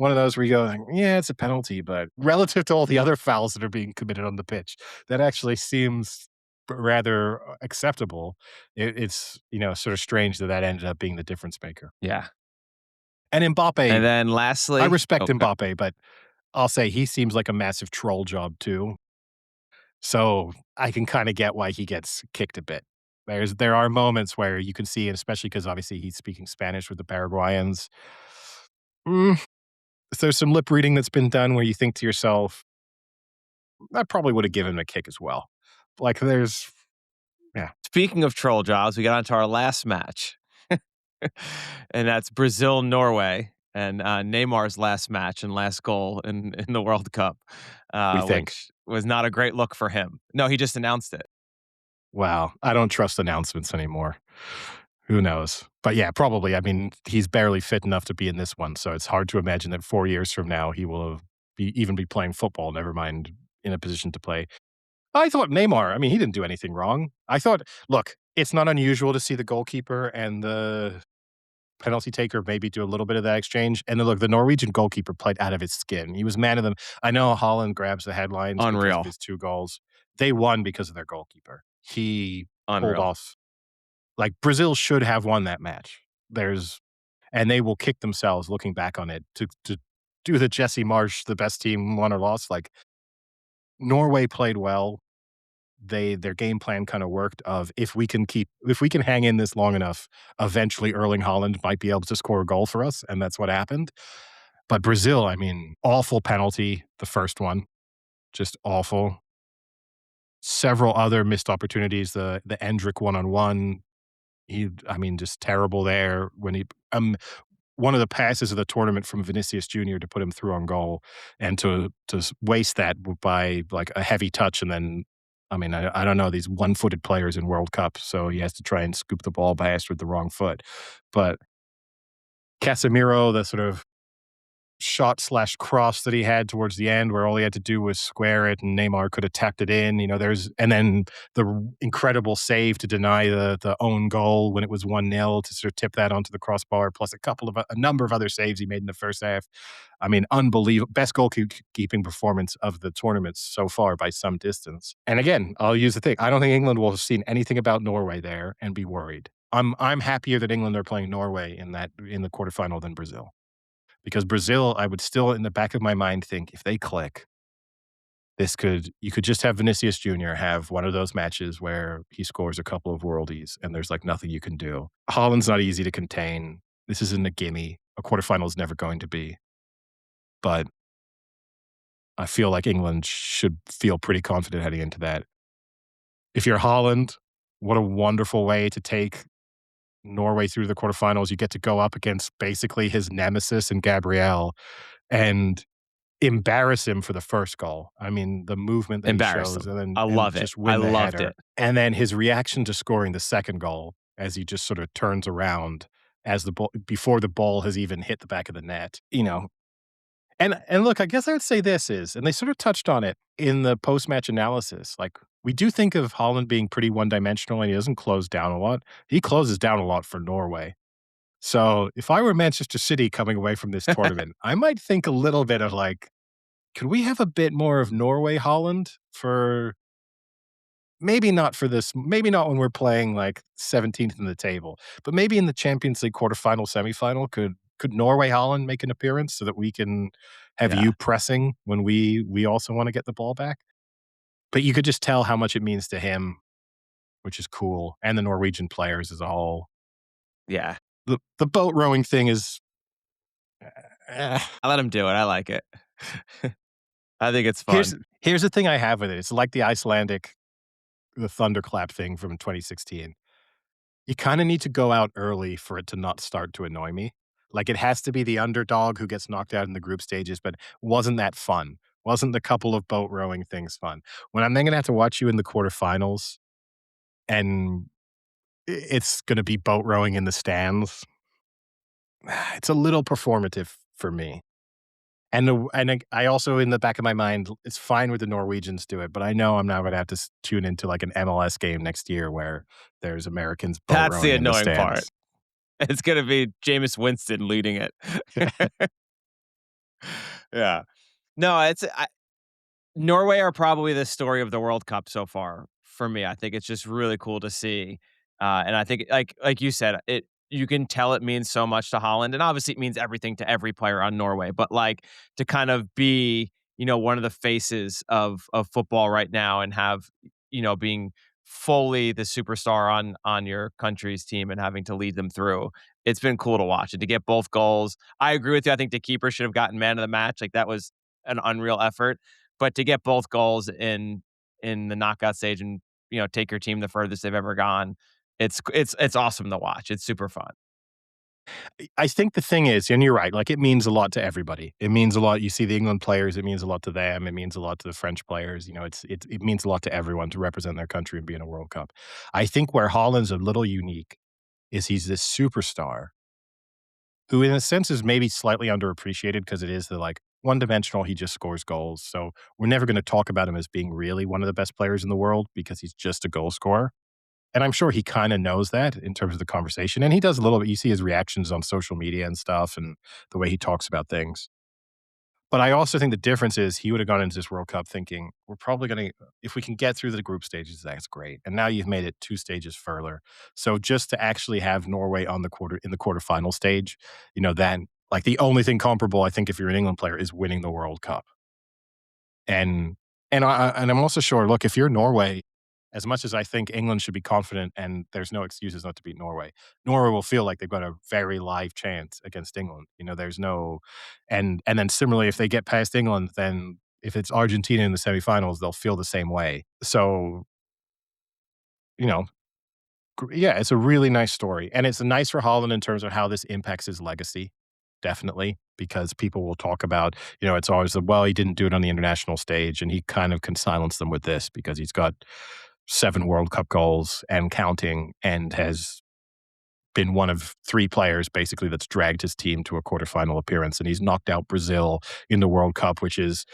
one of those where you go, like, yeah, it's a penalty, but relative to all the other fouls that are being committed on the pitch, that actually seems rather acceptable. It's, sort of strange that that ended up being the difference maker. Yeah. And Mbappe, And then I lastly, respect okay. Mbappe, but I'll say he seems like a massive troll job too. So I can kind of get why he gets kicked a bit. There are moments where you can see, and especially because obviously he's speaking Spanish with the Paraguayans. Mm, there's some lip reading that's been done where you think to yourself, I probably would have given him a kick as well. Like yeah, Speaking of troll jobs, we got on to our last match. And that's Brazil-Norway, and Neymar's last match and last goal in the World Cup, we think. which was not a great look for him. No, he just announced it. Wow, I don't trust announcements anymore. Who knows? But yeah, probably. I mean, he's barely fit enough to be in this one, so it's hard to imagine that 4 years from now he will even be playing football, never mind in a position to play. I thought Neymar, I mean, he didn't do anything wrong. I thought, look, it's not unusual to see the goalkeeper and the penalty taker maybe do a little bit of that exchange. And then look, the Norwegian goalkeeper played out of his skin. He was man of them. I know Haaland grabs the headlines because of Unreal. his 2 goals. They won because of their goalkeeper. He pulled Unreal. off, like, Brazil should have won that match. And they will kick themselves looking back on it to do the Jesse Marsh, the best team won or lost. Like, Norway played well. Their game plan kind of worked of if we can hang in this long enough, eventually Erling Haaland might be able to score a goal for us, and that's what happened. But Brazil, I mean, awful penalty, the first one, just awful. Several other missed opportunities. The Endrick one-on-one, just terrible there when one of the passes of the tournament from Vinicius Jr. to put him through on goal, and to waste that by like a heavy touch. And then, I don't know, these one-footed players in World Cup, so he has to try and scoop the ball past with the wrong foot. But Casemiro, the sort of shot/cross that he had towards the end where all he had to do was square it and Neymar could have tapped it in, and then the incredible save to deny the own goal when it was 1-0 to sort of tip that onto the crossbar, plus a number of other saves he made in the first half. I mean, unbelievable. Best goalkeeping performance of the tournament so far by some distance. And again, I'll use the thing. I don't think England will have seen anything about Norway there and be worried. I'm happier that England are playing Norway in the quarterfinal than Brazil. Because Brazil, I would still, in the back of my mind, think if they click, you could just have Vinicius Jr. have one of those matches where he scores a couple of worldies and there's like nothing you can do. Haaland's not easy to contain. This isn't a gimme. A quarterfinal is never going to be. But I feel like England should feel pretty confident heading into that. If you're Haaland, what a wonderful way to take Norway through the quarterfinals. You get to go up against basically his nemesis in Gabriel and embarrass him for the first goal. I mean, the movement that he Embarrass shows, him. and I love it. just win I the loved header. it. And then his reaction to scoring the second goal as he just sort of turns around as the ball, before the ball has even hit the back of the net. And look, I guess I would say and they sort of touched on it in the post-match analysis. Like, we do think of Haaland being pretty one-dimensional and he doesn't close down a lot. He closes down a lot for Norway. So if I were Manchester City coming away from this tournament, I might think a little bit of like, could we have a bit more of Norway Haaland for maybe not for this, maybe not when we're playing like 17th in the table, but maybe in the Champions League quarterfinal, semifinal, could Norway Haaland make an appearance so that we can have Yeah. you pressing when we also want to get the ball back? But you could just tell how much it means to him, which is cool, and the Norwegian players as a whole. Yeah. The boat rowing thing is I let him do it. I like it. I think it's fun. Here's the thing I have with it. It's like the thunderclap thing from 2016. You kind of need to go out early for it to not start to annoy me. Like, it has to be the underdog who gets knocked out in the group stages, but wasn't that fun? Wasn't the couple of boat rowing things fun? When I'm then going to have to watch you in the quarterfinals and it's going to be boat rowing in the stands, it's a little performative for me. And I also, in the back of my mind, it's fine with the Norwegians do it, but I know I'm now going to have to tune into like an MLS game next year where there's Americans boat That's rowing the in the annoying stands. part. It's going to be Jameis Winston leading it. Yeah. No, Norway are probably the story of the World Cup so far for me. I think it's just really cool to see, and I think like you said, you can tell it means so much to Holland, and obviously it means everything to every player on Norway. But like to kind of be, one of the faces of football right now, and have being fully the superstar on your country's team and having to lead them through. It's been cool to watch and to get both goals. I agree with you. I think the keeper should have gotten man of the match. Like that was an unreal effort, but to get both goals in the knockout stage and, take your team the furthest they've ever gone, it's awesome to watch. It's super fun. I think the thing is, and you're right, like it means a lot to everybody. It means a lot. You see the England players, it means a lot to them. It means a lot to the French players. It means a lot to everyone to represent their country and be in a World Cup. I think where Holland's a little unique is he's this superstar who, in a sense, is maybe slightly underappreciated because it is the like one dimensional. He just scores goals. So we're never going to talk about him as being really one of the best players in the world because he's just a goal scorer. And I'm sure he kinda knows that in terms of the conversation, and he does a little bit. You see his reactions on social media and stuff and the way he talks about things. But I also think the difference is he would have gone into this World Cup thinking, "We're probably gonna if we can get through the group stages, that's great." And now you've made it 2 stages further. So just to actually have Norway on the quarterfinal stage, then, like, the only thing comparable, I think, if you're an England player, is winning the World Cup. And and I'm also sure, look, if you're Norway, as much as I think England should be confident and there's no excuses not to beat Norway, Norway will feel like they've got a very live chance against England. There's no and then similarly, if they get past England, then if it's Argentina in the semifinals, they'll feel the same way. So, you know, yeah, it's a really nice story. And it's nice for Holland in terms of how this impacts his legacy, definitely, because people will talk about, it's always well, he didn't do it on the international stage, and he kind of can silence them with this because he's got 7 World Cup goals and counting and has been one of 3 players basically that's dragged his team to a quarterfinal appearance, and he's knocked out Brazil in the World Cup, which is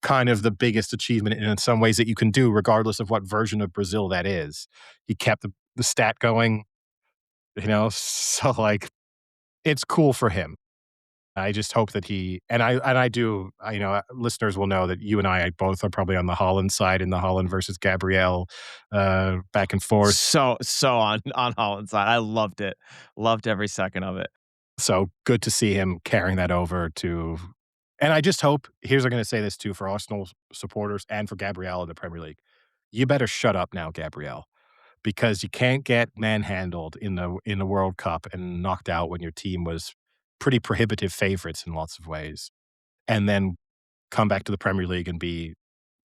kind of the biggest achievement in some ways that you can do regardless of what version of Brazil that is. He kept the stat going, so, like, it's cool for him. I just hope that he and I do, listeners will know that you and I both are probably on the Holland side in the Holland versus Gabrielle, back and forth. So on Holland's side. I loved it. Loved every second of it. So good to see him carrying that over to and I just hope here's I'm gonna say this too for Arsenal supporters and for Gabrielle in the Premier League. You better shut up now, Gabrielle, because you can't get manhandled in the World Cup and knocked out when your team was pretty prohibitive favorites in lots of ways, and then come back to the Premier League and be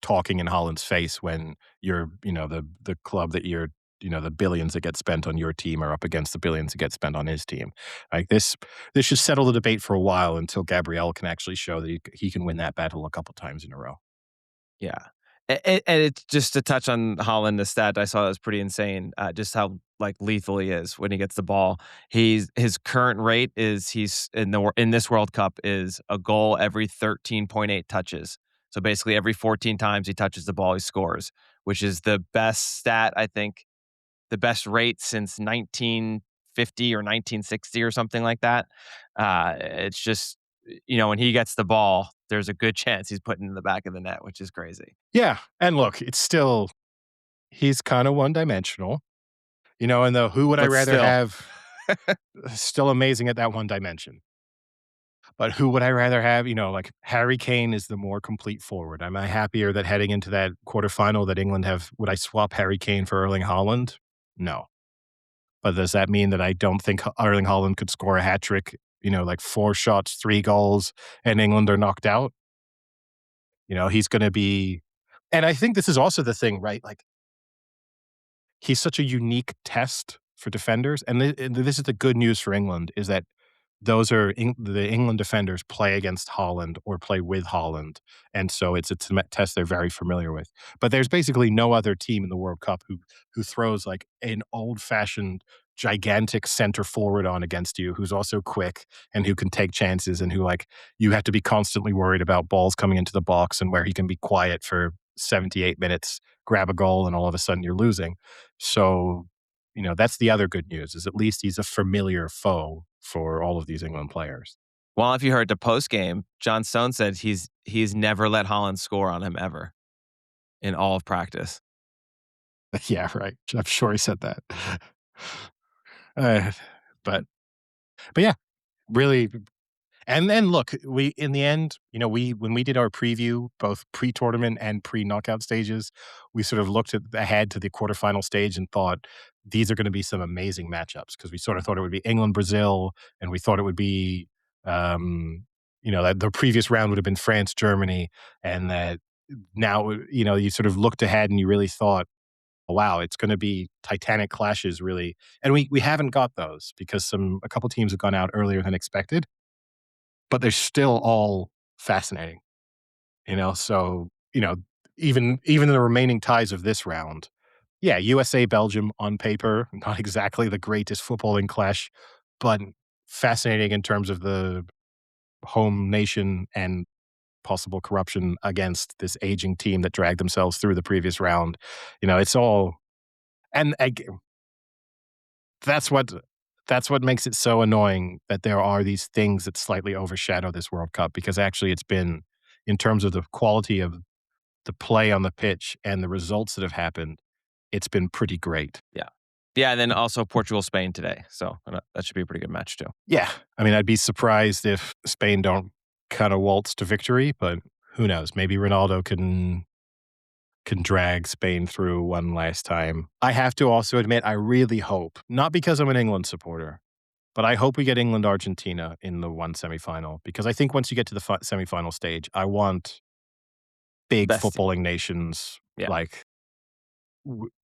talking in Holland's face when you're, the club that the billions that get spent on your team are up against the billions that get spent on his team. Like this should settle the debate for a while until Gabriel can actually show that he can win that battle a couple times in a row. Yeah. And it's just to touch on Holland, the stat I saw that was pretty insane, just how, like, lethal he is when he gets the ball. His current rate is he's in this World Cup is a goal every 13.8 touches. So, basically, every 14 times he touches the ball, he scores, which is the best stat, I think, the best rate since 1950 or 1960 or something like that. It's just, when he gets the ball, there's a good chance he's putting it in the back of the net, which is crazy. Yeah, and look, it's still he's kind of one dimensional, and the who would I But rather still. have still amazing at that one dimension. But who would I rather have? Like Harry Kane is the more complete forward. Am I happier that heading into that quarterfinal that England have? Would I swap Harry Kane for Erling Haaland? No. But does that mean that I don't think Erling Haaland could score a hat trick? Like 4 shots, 3 goals, and England are knocked out. He's going to be, and I think this is also the thing, right? Like he's such a unique test for defenders, and this is the good news for England is that those are the England defenders play against Holland or play with Holland, and so it's a test they're very familiar with. But there's basically no other team in the World Cup who throws like an old-fashioned gigantic center forward on against you who's also quick and who can take chances and who like you have to be constantly worried about balls coming into the box and where he can be quiet for 78 minutes, grab a goal, and all of a sudden you're losing. So that's the other good news is at least he's a familiar foe for all of these England players. Well, if you heard the post game, John Stone said he's never let Haaland score on him ever in all of practice. Yeah, right. I'm sure he said that. Uh, but yeah, really. And then look, we in the end, when we did our preview, both pre-tournament and pre-knockout stages, we sort of looked ahead to the quarterfinal stage and thought these are going to be some amazing matchups because we sort of thought it would be England, Brazil, and we thought it would be, that the previous round would have been France, Germany, and that now, you sort of looked ahead and you really thought, oh, wow, it's going to be titanic clashes, really. And we haven't got those because a couple teams have gone out earlier than expected, but they're still all fascinating, So, even the remaining ties of this round, yeah, USA, Belgium on paper, not exactly the greatest footballing clash, but fascinating in terms of the home nation and possible corruption against this aging team that dragged themselves through the previous round. It's all, and that's what makes it so annoying that there are these things that slightly overshadow this World Cup because actually it's been, in terms of the quality of the play on the pitch and the results that have happened, it's been pretty great. Yeah. Yeah, and then also Portugal-Spain today. So that should be a pretty good match too. Yeah. I mean, I'd be surprised if Spain don't kind of waltz to victory, but who knows? Maybe Ronaldo can drag Spain through one last time. I have to also admit, I really hope, not because I'm an England supporter, but I hope we get England-Argentina in the one semifinal because I think once you get to the semifinal stage, I want big footballing nations like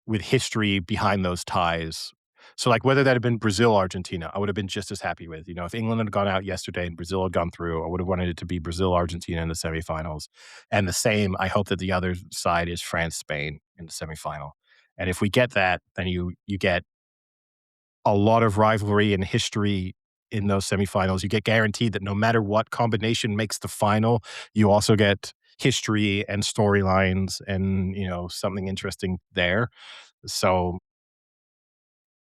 with history behind those ties. So like whether that had been Brazil, Argentina, I would have been just as happy with. If England had gone out yesterday and Brazil had gone through, I would have wanted it to be Brazil, Argentina in the semifinals. And the same, I hope that the other side is France, Spain in the semifinal. And if we get that, then you get a lot of rivalry and history in those semifinals. You get guaranteed that no matter what combination makes the final, you also get history and storylines and, something interesting there. So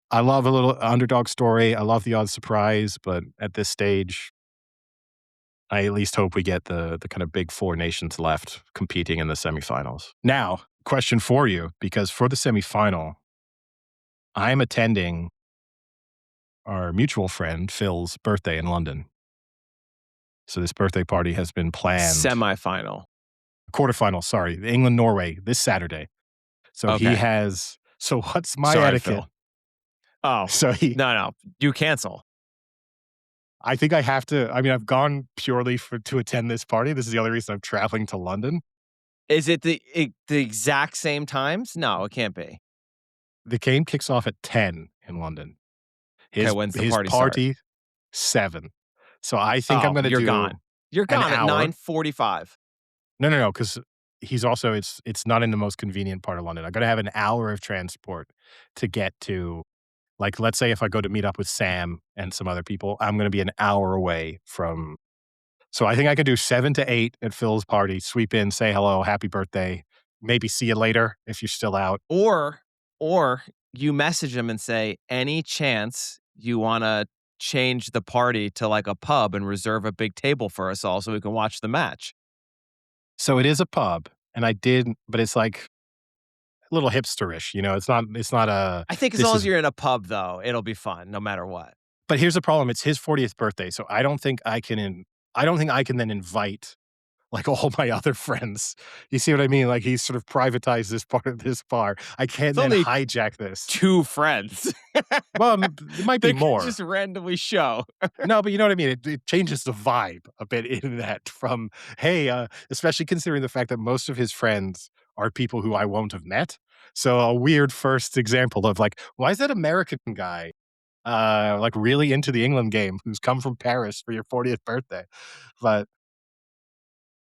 I love a little underdog story. I love the odd surprise, but at this stage, I at least hope we get the kind of big four nations left competing in the semifinals. Now, question for you, because for the semifinal, I'm attending our mutual friend Phil's birthday in London. So this birthday party has been planned. Quarterfinal, sorry. England, Norway this Saturday. So okay. He has. So what's my Sorry, etiquette? Phil. Oh, so no, you cancel. I think I have to. I mean, I've gone purely to attend this party. This is the only reason I'm traveling to London. Is it the exact same times? No, it can't be. The game kicks off at 10 in London. When's the party start? 7. So I think I'm going to do. You're gone. You're gone at 9:45. No, because he's also it's not in the most convenient part of London. I'm going to have an hour of transport to get to. Like, let's say if I go to meet up with Sam and some other people, I'm going to be an hour away from. So I think I could do 7 to 8 at Phil's party, sweep in, say hello, happy birthday, maybe see you later if you're still out. Or you message him and say, any chance you want to change the party to like a pub and reserve a big table for us all so we can watch the match. So it is a pub, and I did, but it's like a little hipsterish, It's not a. I think as long as you're in a pub, though, it'll be fun, no matter what. But here's the problem: it's his 40th birthday, so I don't think I can. I don't think I can then invite like all my other friends. You see what I mean? Like he's sort of privatized this part of this bar. I can't then hijack this. 2 friends. Well, it might be more. Just randomly show. No, but you know what I mean? It changes the vibe a bit in that from, hey, especially considering the fact that most of his friends are people who I won't have met. So a weird first example of like, why is that American guy like really into the England game who's come from Paris for your 40th birthday? But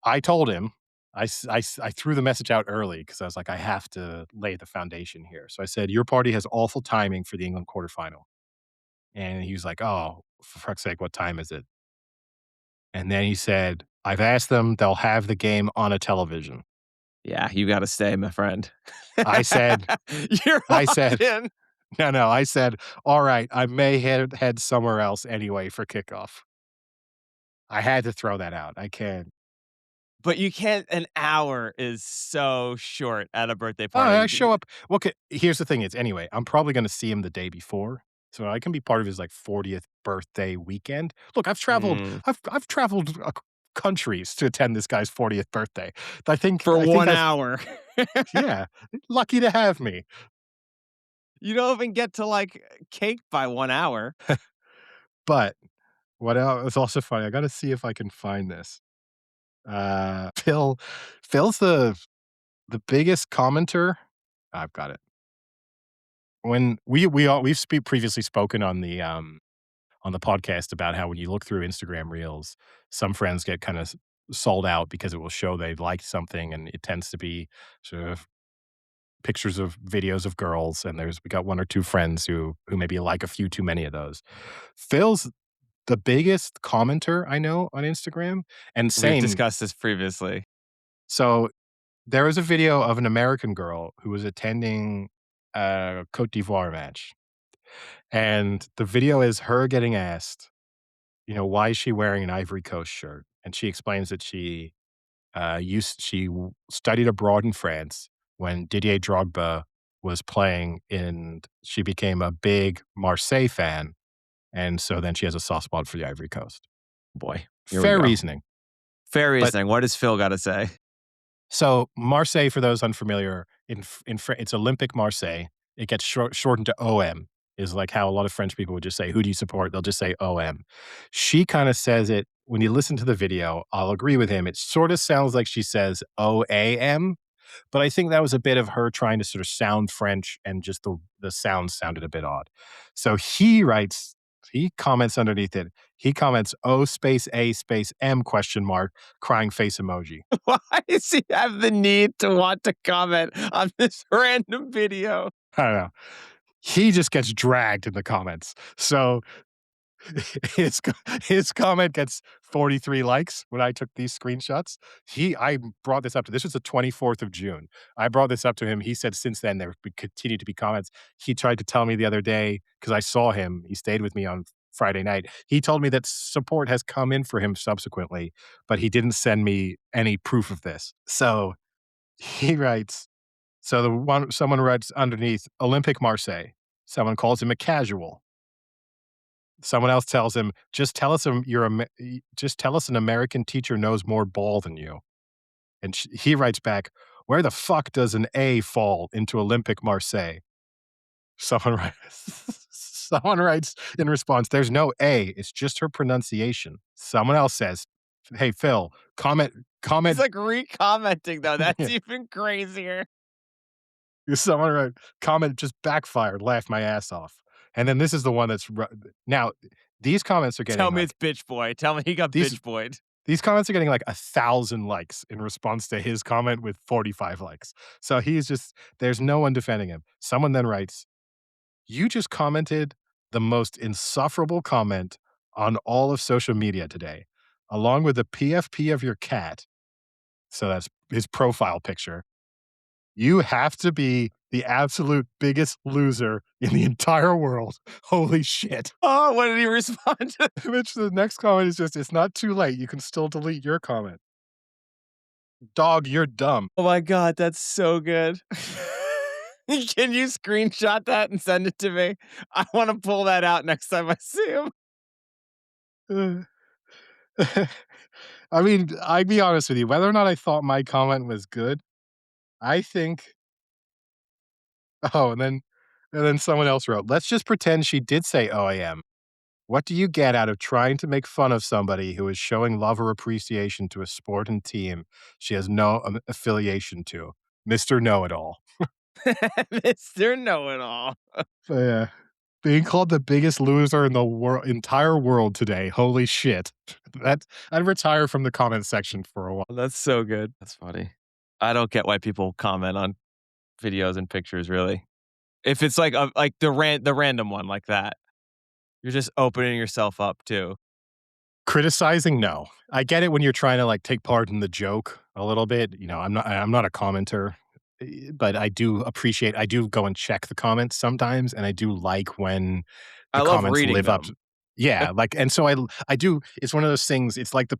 I told him, I threw the message out early because I was like, I have to lay the foundation here. So I said, your party has awful timing for the England quarterfinal. And he was like, oh, for fuck's sake, what time is it? And then he said, I've asked them, they'll have the game on a television. Yeah, you got to stay, my friend. I said, you're in. No, I said, all right, I may head somewhere else anyway for kickoff. I had to throw that out. I can't. But you can't an hour is so short at a birthday Oh, I party. show up. Well, here's the thing is, anyway, I'm probably gonna see him the day before, so I can be part of his, like, 40th birthday weekend. Look, Mm. I've traveled, countries to attend this guy's 40th birthday. For I think 1 that's hour. yeah, lucky to have me. You don't even get to, like, cake by 1 hour. But what el it's also funny, I gotta see if I can find this. Phil's the biggest commenter. I've got it. When we've previously spoken on the podcast about how when you look through Instagram Reels, some friends get kind of sold out because it will show they liked something, and it tends to be sort of pictures of videos of girls. And we got one or two friends who maybe like a few too many of those. Phil's the biggest commenter I know on Instagram, and We've same. discussed this previously. So there was a video of an American girl who was attending a Cote d'Ivoire match, and the video is her getting asked, why is she wearing an Ivory Coast shirt? And she explains that she studied abroad in France when Didier Drogba was playing, and she became a big Marseille fan, and so then she has a soft spot for the Ivory Coast. Boy, here we Fair go. reasoning. Fair But reasoning. What does Phil gotta say? so Marseille, for those unfamiliar, it's Olympic Marseille. It gets shortened to OM, is like how a lot of French people would just say, "Who do you support?" They'll just say OM. She kind of says it when you listen to the video. I'll agree with him. It sort of sounds like she says OAM, but I think that was a bit of her trying to sort of sound French, and just the sound sounded a bit odd. So he comments underneath it. He comments O space A space M question mark crying face emoji. Why does he have the need to want to comment on this random video? I don't know. He just gets dragged in the comments. So his his comment gets 43 likes when I took these screenshots. I brought this up to this was the 24th of June. I brought this up to him. He said since then there continued to be comments. He tried to tell me the other day because I saw him. He stayed with me on Friday night. He told me that support has come in for him subsequently, but he didn't send me any proof of this. So he writes, someone writes underneath Olympic Marseille. Someone calls him a casual. Someone else tells him, just tell us an American teacher knows more ball than you. And he writes back, where the fuck does an A fall into Olympic Marseille? Someone writes in response, there's no A, it's just her pronunciation. Someone else says, hey, Phil, comment. He's like re-commenting though. That's even crazier. Someone wrote, comment just backfired, laughed my ass off. And then this is the one that's now these comments are getting. Tell me it's bitch boy. Tell me he got bitch boyed. These comments are getting like 1,000 likes in response to his comment with 45 likes. So there's no one defending him. Someone then writes, you just commented the most insufferable comment on all of social media today, along with the PFP of your cat. So that's his profile picture. You have to be the absolute biggest loser in the entire world. Holy shit. Oh, what did he respond to? Which the next comment is just, it's not too late. You can still delete your comment. Dog, you're dumb. Oh my God, that's so good. Can you screenshot that and send it to me? I want to pull that out next time I see him. I mean, I'd be honest with you. Whether or not I thought my comment was good, I think. Oh, and then someone else wrote, let's just pretend she did say OAM. What do you get out of trying to make fun of somebody who is showing love or appreciation to a sport and team she has no affiliation to? Mr. Know-It-All. Mr. Know-It-All. So, yeah. Being called the biggest loser in the entire world today. Holy shit. I'd retire from the comment section for a while. That's so good. That's funny. I don't get why people comment on videos and pictures, really. If it's like the random one like that, you're just opening yourself up too. Criticizing, no. I get it when you're trying to like take part in the joke a little bit. I'm not a commenter, but I do go and check the comments sometimes, and I do like when the I love comments reading live up. them. Yeah, like, and so I do. It's one of those things. It's like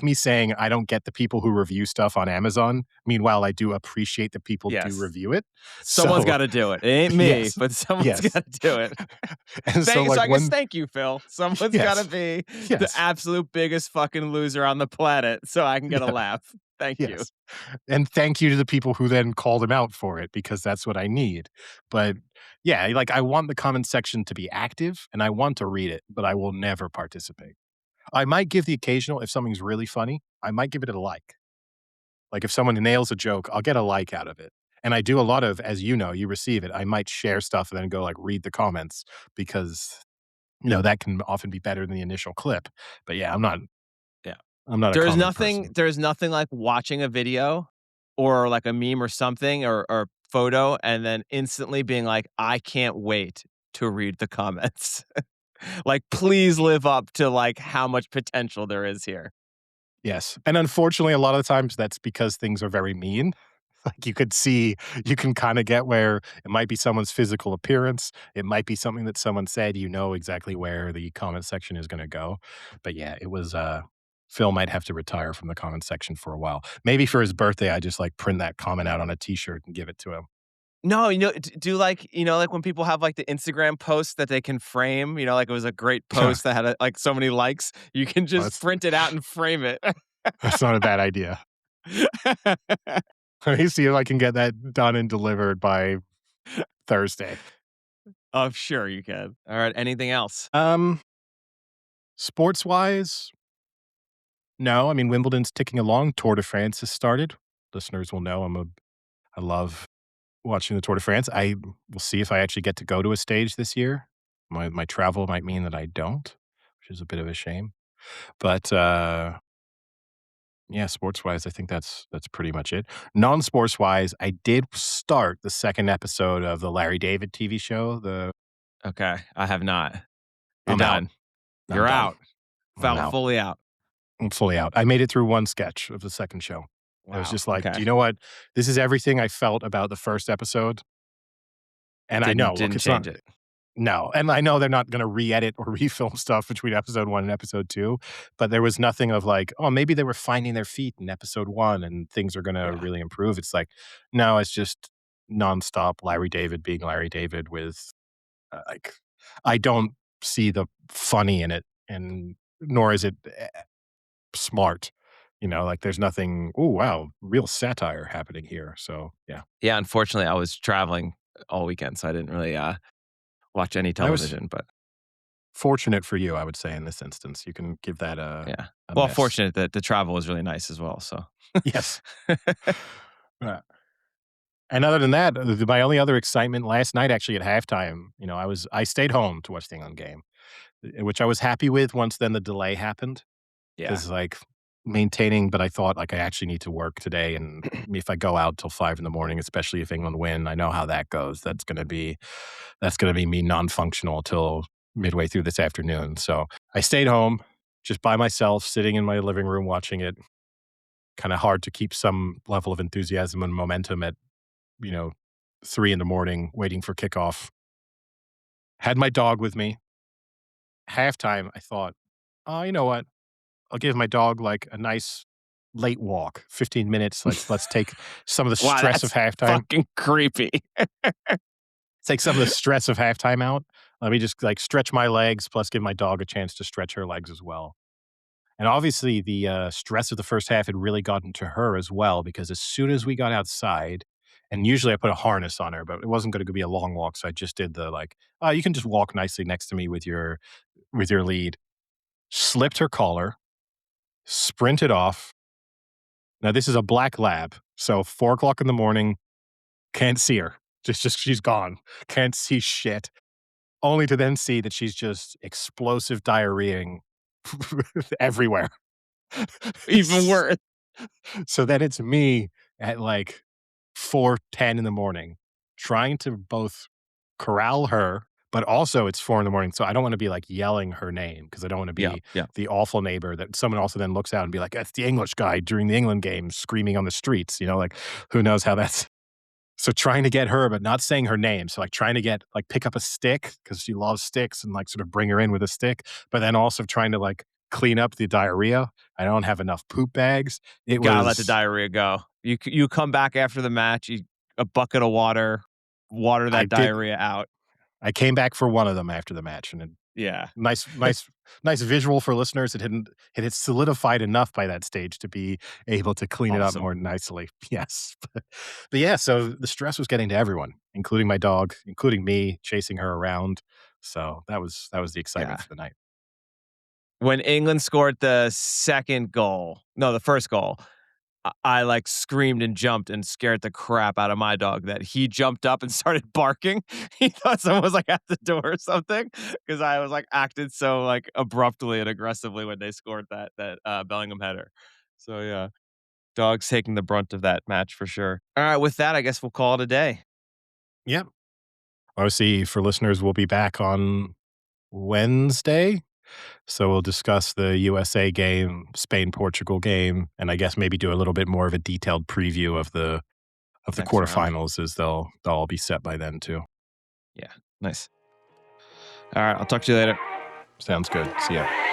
me saying I don't get the people who review stuff on Amazon. Meanwhile, I do appreciate the people do Yes. review it. Someone's So gotta do it. It ain't me, yes, but someone's yes, gotta do it. and so So like I guess when thank you, Phil. Someone's gotta yes, be the yes, absolute biggest fucking loser on the planet so I can get a yeah, laugh. Thank you. yes, and thank you to the people who then called him out for it because that's what I need. But yeah, like I want the comment section to be active and I want to read it, but I will never participate. I might give the occasional if something's really funny, I might give it a like. Like if someone nails a joke, I'll get a like out of it. And I do a lot of, as you know, you receive it. I might share stuff and then go like read the comments because that can often be better than the initial clip. But yeah, Yeah. I'm not a There's comment nothing person. there's nothing like watching a video or like a meme or something or photo and then instantly being like, "I can't wait to read the comments." Like, please live up to, like, how much potential there is here. Yes. And unfortunately, a lot of the times that's because things are very mean. Like you can kind of get where it might be someone's physical appearance. It might be something that someone said, exactly where the comment section is going to go. But yeah, it was, Phil might have to retire from the comment section for a while. Maybe for his birthday, I just like print that comment out on a t-shirt and give it to him. No, do like, like when people have like the Instagram posts that they can frame, like it was a great post that had like so many likes, you can just that's, print it out and frame it. that's not a bad idea. Let me see if I can get that done and delivered by Thursday. I'm sure you can. All right. Anything else? Um, Sports wise, no. I mean, Wimbledon's ticking along. Tour de France has started. Listeners will know I love watching the Tour de France. I will see if I actually get to go to a stage this year. My travel might mean that I don't, which is a bit of a shame. But yeah, sports wise, I think that's pretty much it. Non-sports wise, I did start the second episode of the Larry David TV show. Okay. I have not. You're I'm out. done. I'm You're done. out. I'm Felt out. fully out. I'm fully out. I made it through one sketch of the second show. I was Wow. just like, Okay. do you know what? This is everything I felt about the first episode. And I know, look, Didn't it's not. change it. No, and I know they're not gonna re-edit or refilm stuff between episode 1 and episode 2, but there was nothing of like, "Oh, maybe they were finding their feet in episode 1 and things are gonna Yeah. really improve." It's like, no, it's just nonstop Larry David being Larry David with, like I don't see the funny in it, and nor is it, smart. Like there's nothing, "Oh, wow, real satire happening here." So, yeah. Yeah. Unfortunately, I was traveling all weekend, so I didn't really watch any I was television, but fortunate for you, I would say, in this instance. You can give that yeah. a Well, miss. fortunate that the travel was really nice as well. So, Yes. Uh, and other than that, my only other excitement last night actually at halftime, I stayed home to watch the England game, which I was happy with once then the delay happened yeah. because like maintaining, but I thought like I actually need to work today. And if I go out till 5 in the morning, especially if England win, I know how that goes. That's going to be me non-functional till midway through this afternoon. So I stayed home just by myself, sitting in my living room watching it. Kind of hard to keep some level of enthusiasm and momentum at, you know, 3 in the morning waiting for kickoff. Had my dog with me. Halftime, I thought, "Oh, you know what? I'll give my dog, like, a nice late walk, 15 minutes. Let's take some of the Wow, stress of that's halftime fucking creepy. take some of the stress of halftime out. Let me just, like, stretch my legs, plus give my dog a chance to stretch her legs as well." And obviously, the, stress of the first half had really gotten to her as well, because as soon as we got outside and usually I put a harness on her, but it wasn't gonna be a long walk, so I just did the, like, "Oh, you can just walk nicely next to me with your lead." Slipped her collar, sprinted off. Now this is a black lab, so 4 o'clock in the morning, can't see her. Just she's gone. Can't see shit. Only to then see that she's just explosive diarrheaing everywhere. Even worse. So then it's me at like 4:10 in the morning trying to both corral her, but also it's 4 in the morning, so I don't wanna be, like, yelling her name because I don't wanna Yeah, be yeah. the awful neighbor that someone also then looks out and be like, "That's the English guy during the England game screaming on the streets," like, who knows how that's So trying to get her, but not saying her name. So like trying to get like pick up a stick because she loves sticks and like sort of bring her in with a stick, but then also trying to like clean up the diarrhea. I don't have enough poop bags. You It gotta let the was diarrhea go. You come back after the match, a bucket of water I that did diarrhea out. I came back for one of them after the match, and Yeah. nice visual for listeners. It had solidified enough by that stage to be able to clean it up Awesome. more nicely. Yes. But yeah, so the stress was getting to everyone, including my dog, including me chasing her around. So that was the excitement Yeah. for the night. When England scored the the first goal, I like screamed and jumped and scared the crap out of my dog that he jumped up and started barking. He thought someone was like at the door or something because I was like acted so like abruptly and aggressively when they scored that Bellingham header. So yeah, dogs taking the brunt of that match for sure. All right, with that, I guess we'll call it a day. Yep. Obviously, for listeners, we'll be back on Wednesday. So we'll discuss the USA game, Spain Portugal game, and I guess maybe do a little bit more of a detailed preview of the Next round. quarterfinals as they'll all be set by then too. Yeah, nice. All right, I'll talk to you later. Sounds good. See ya.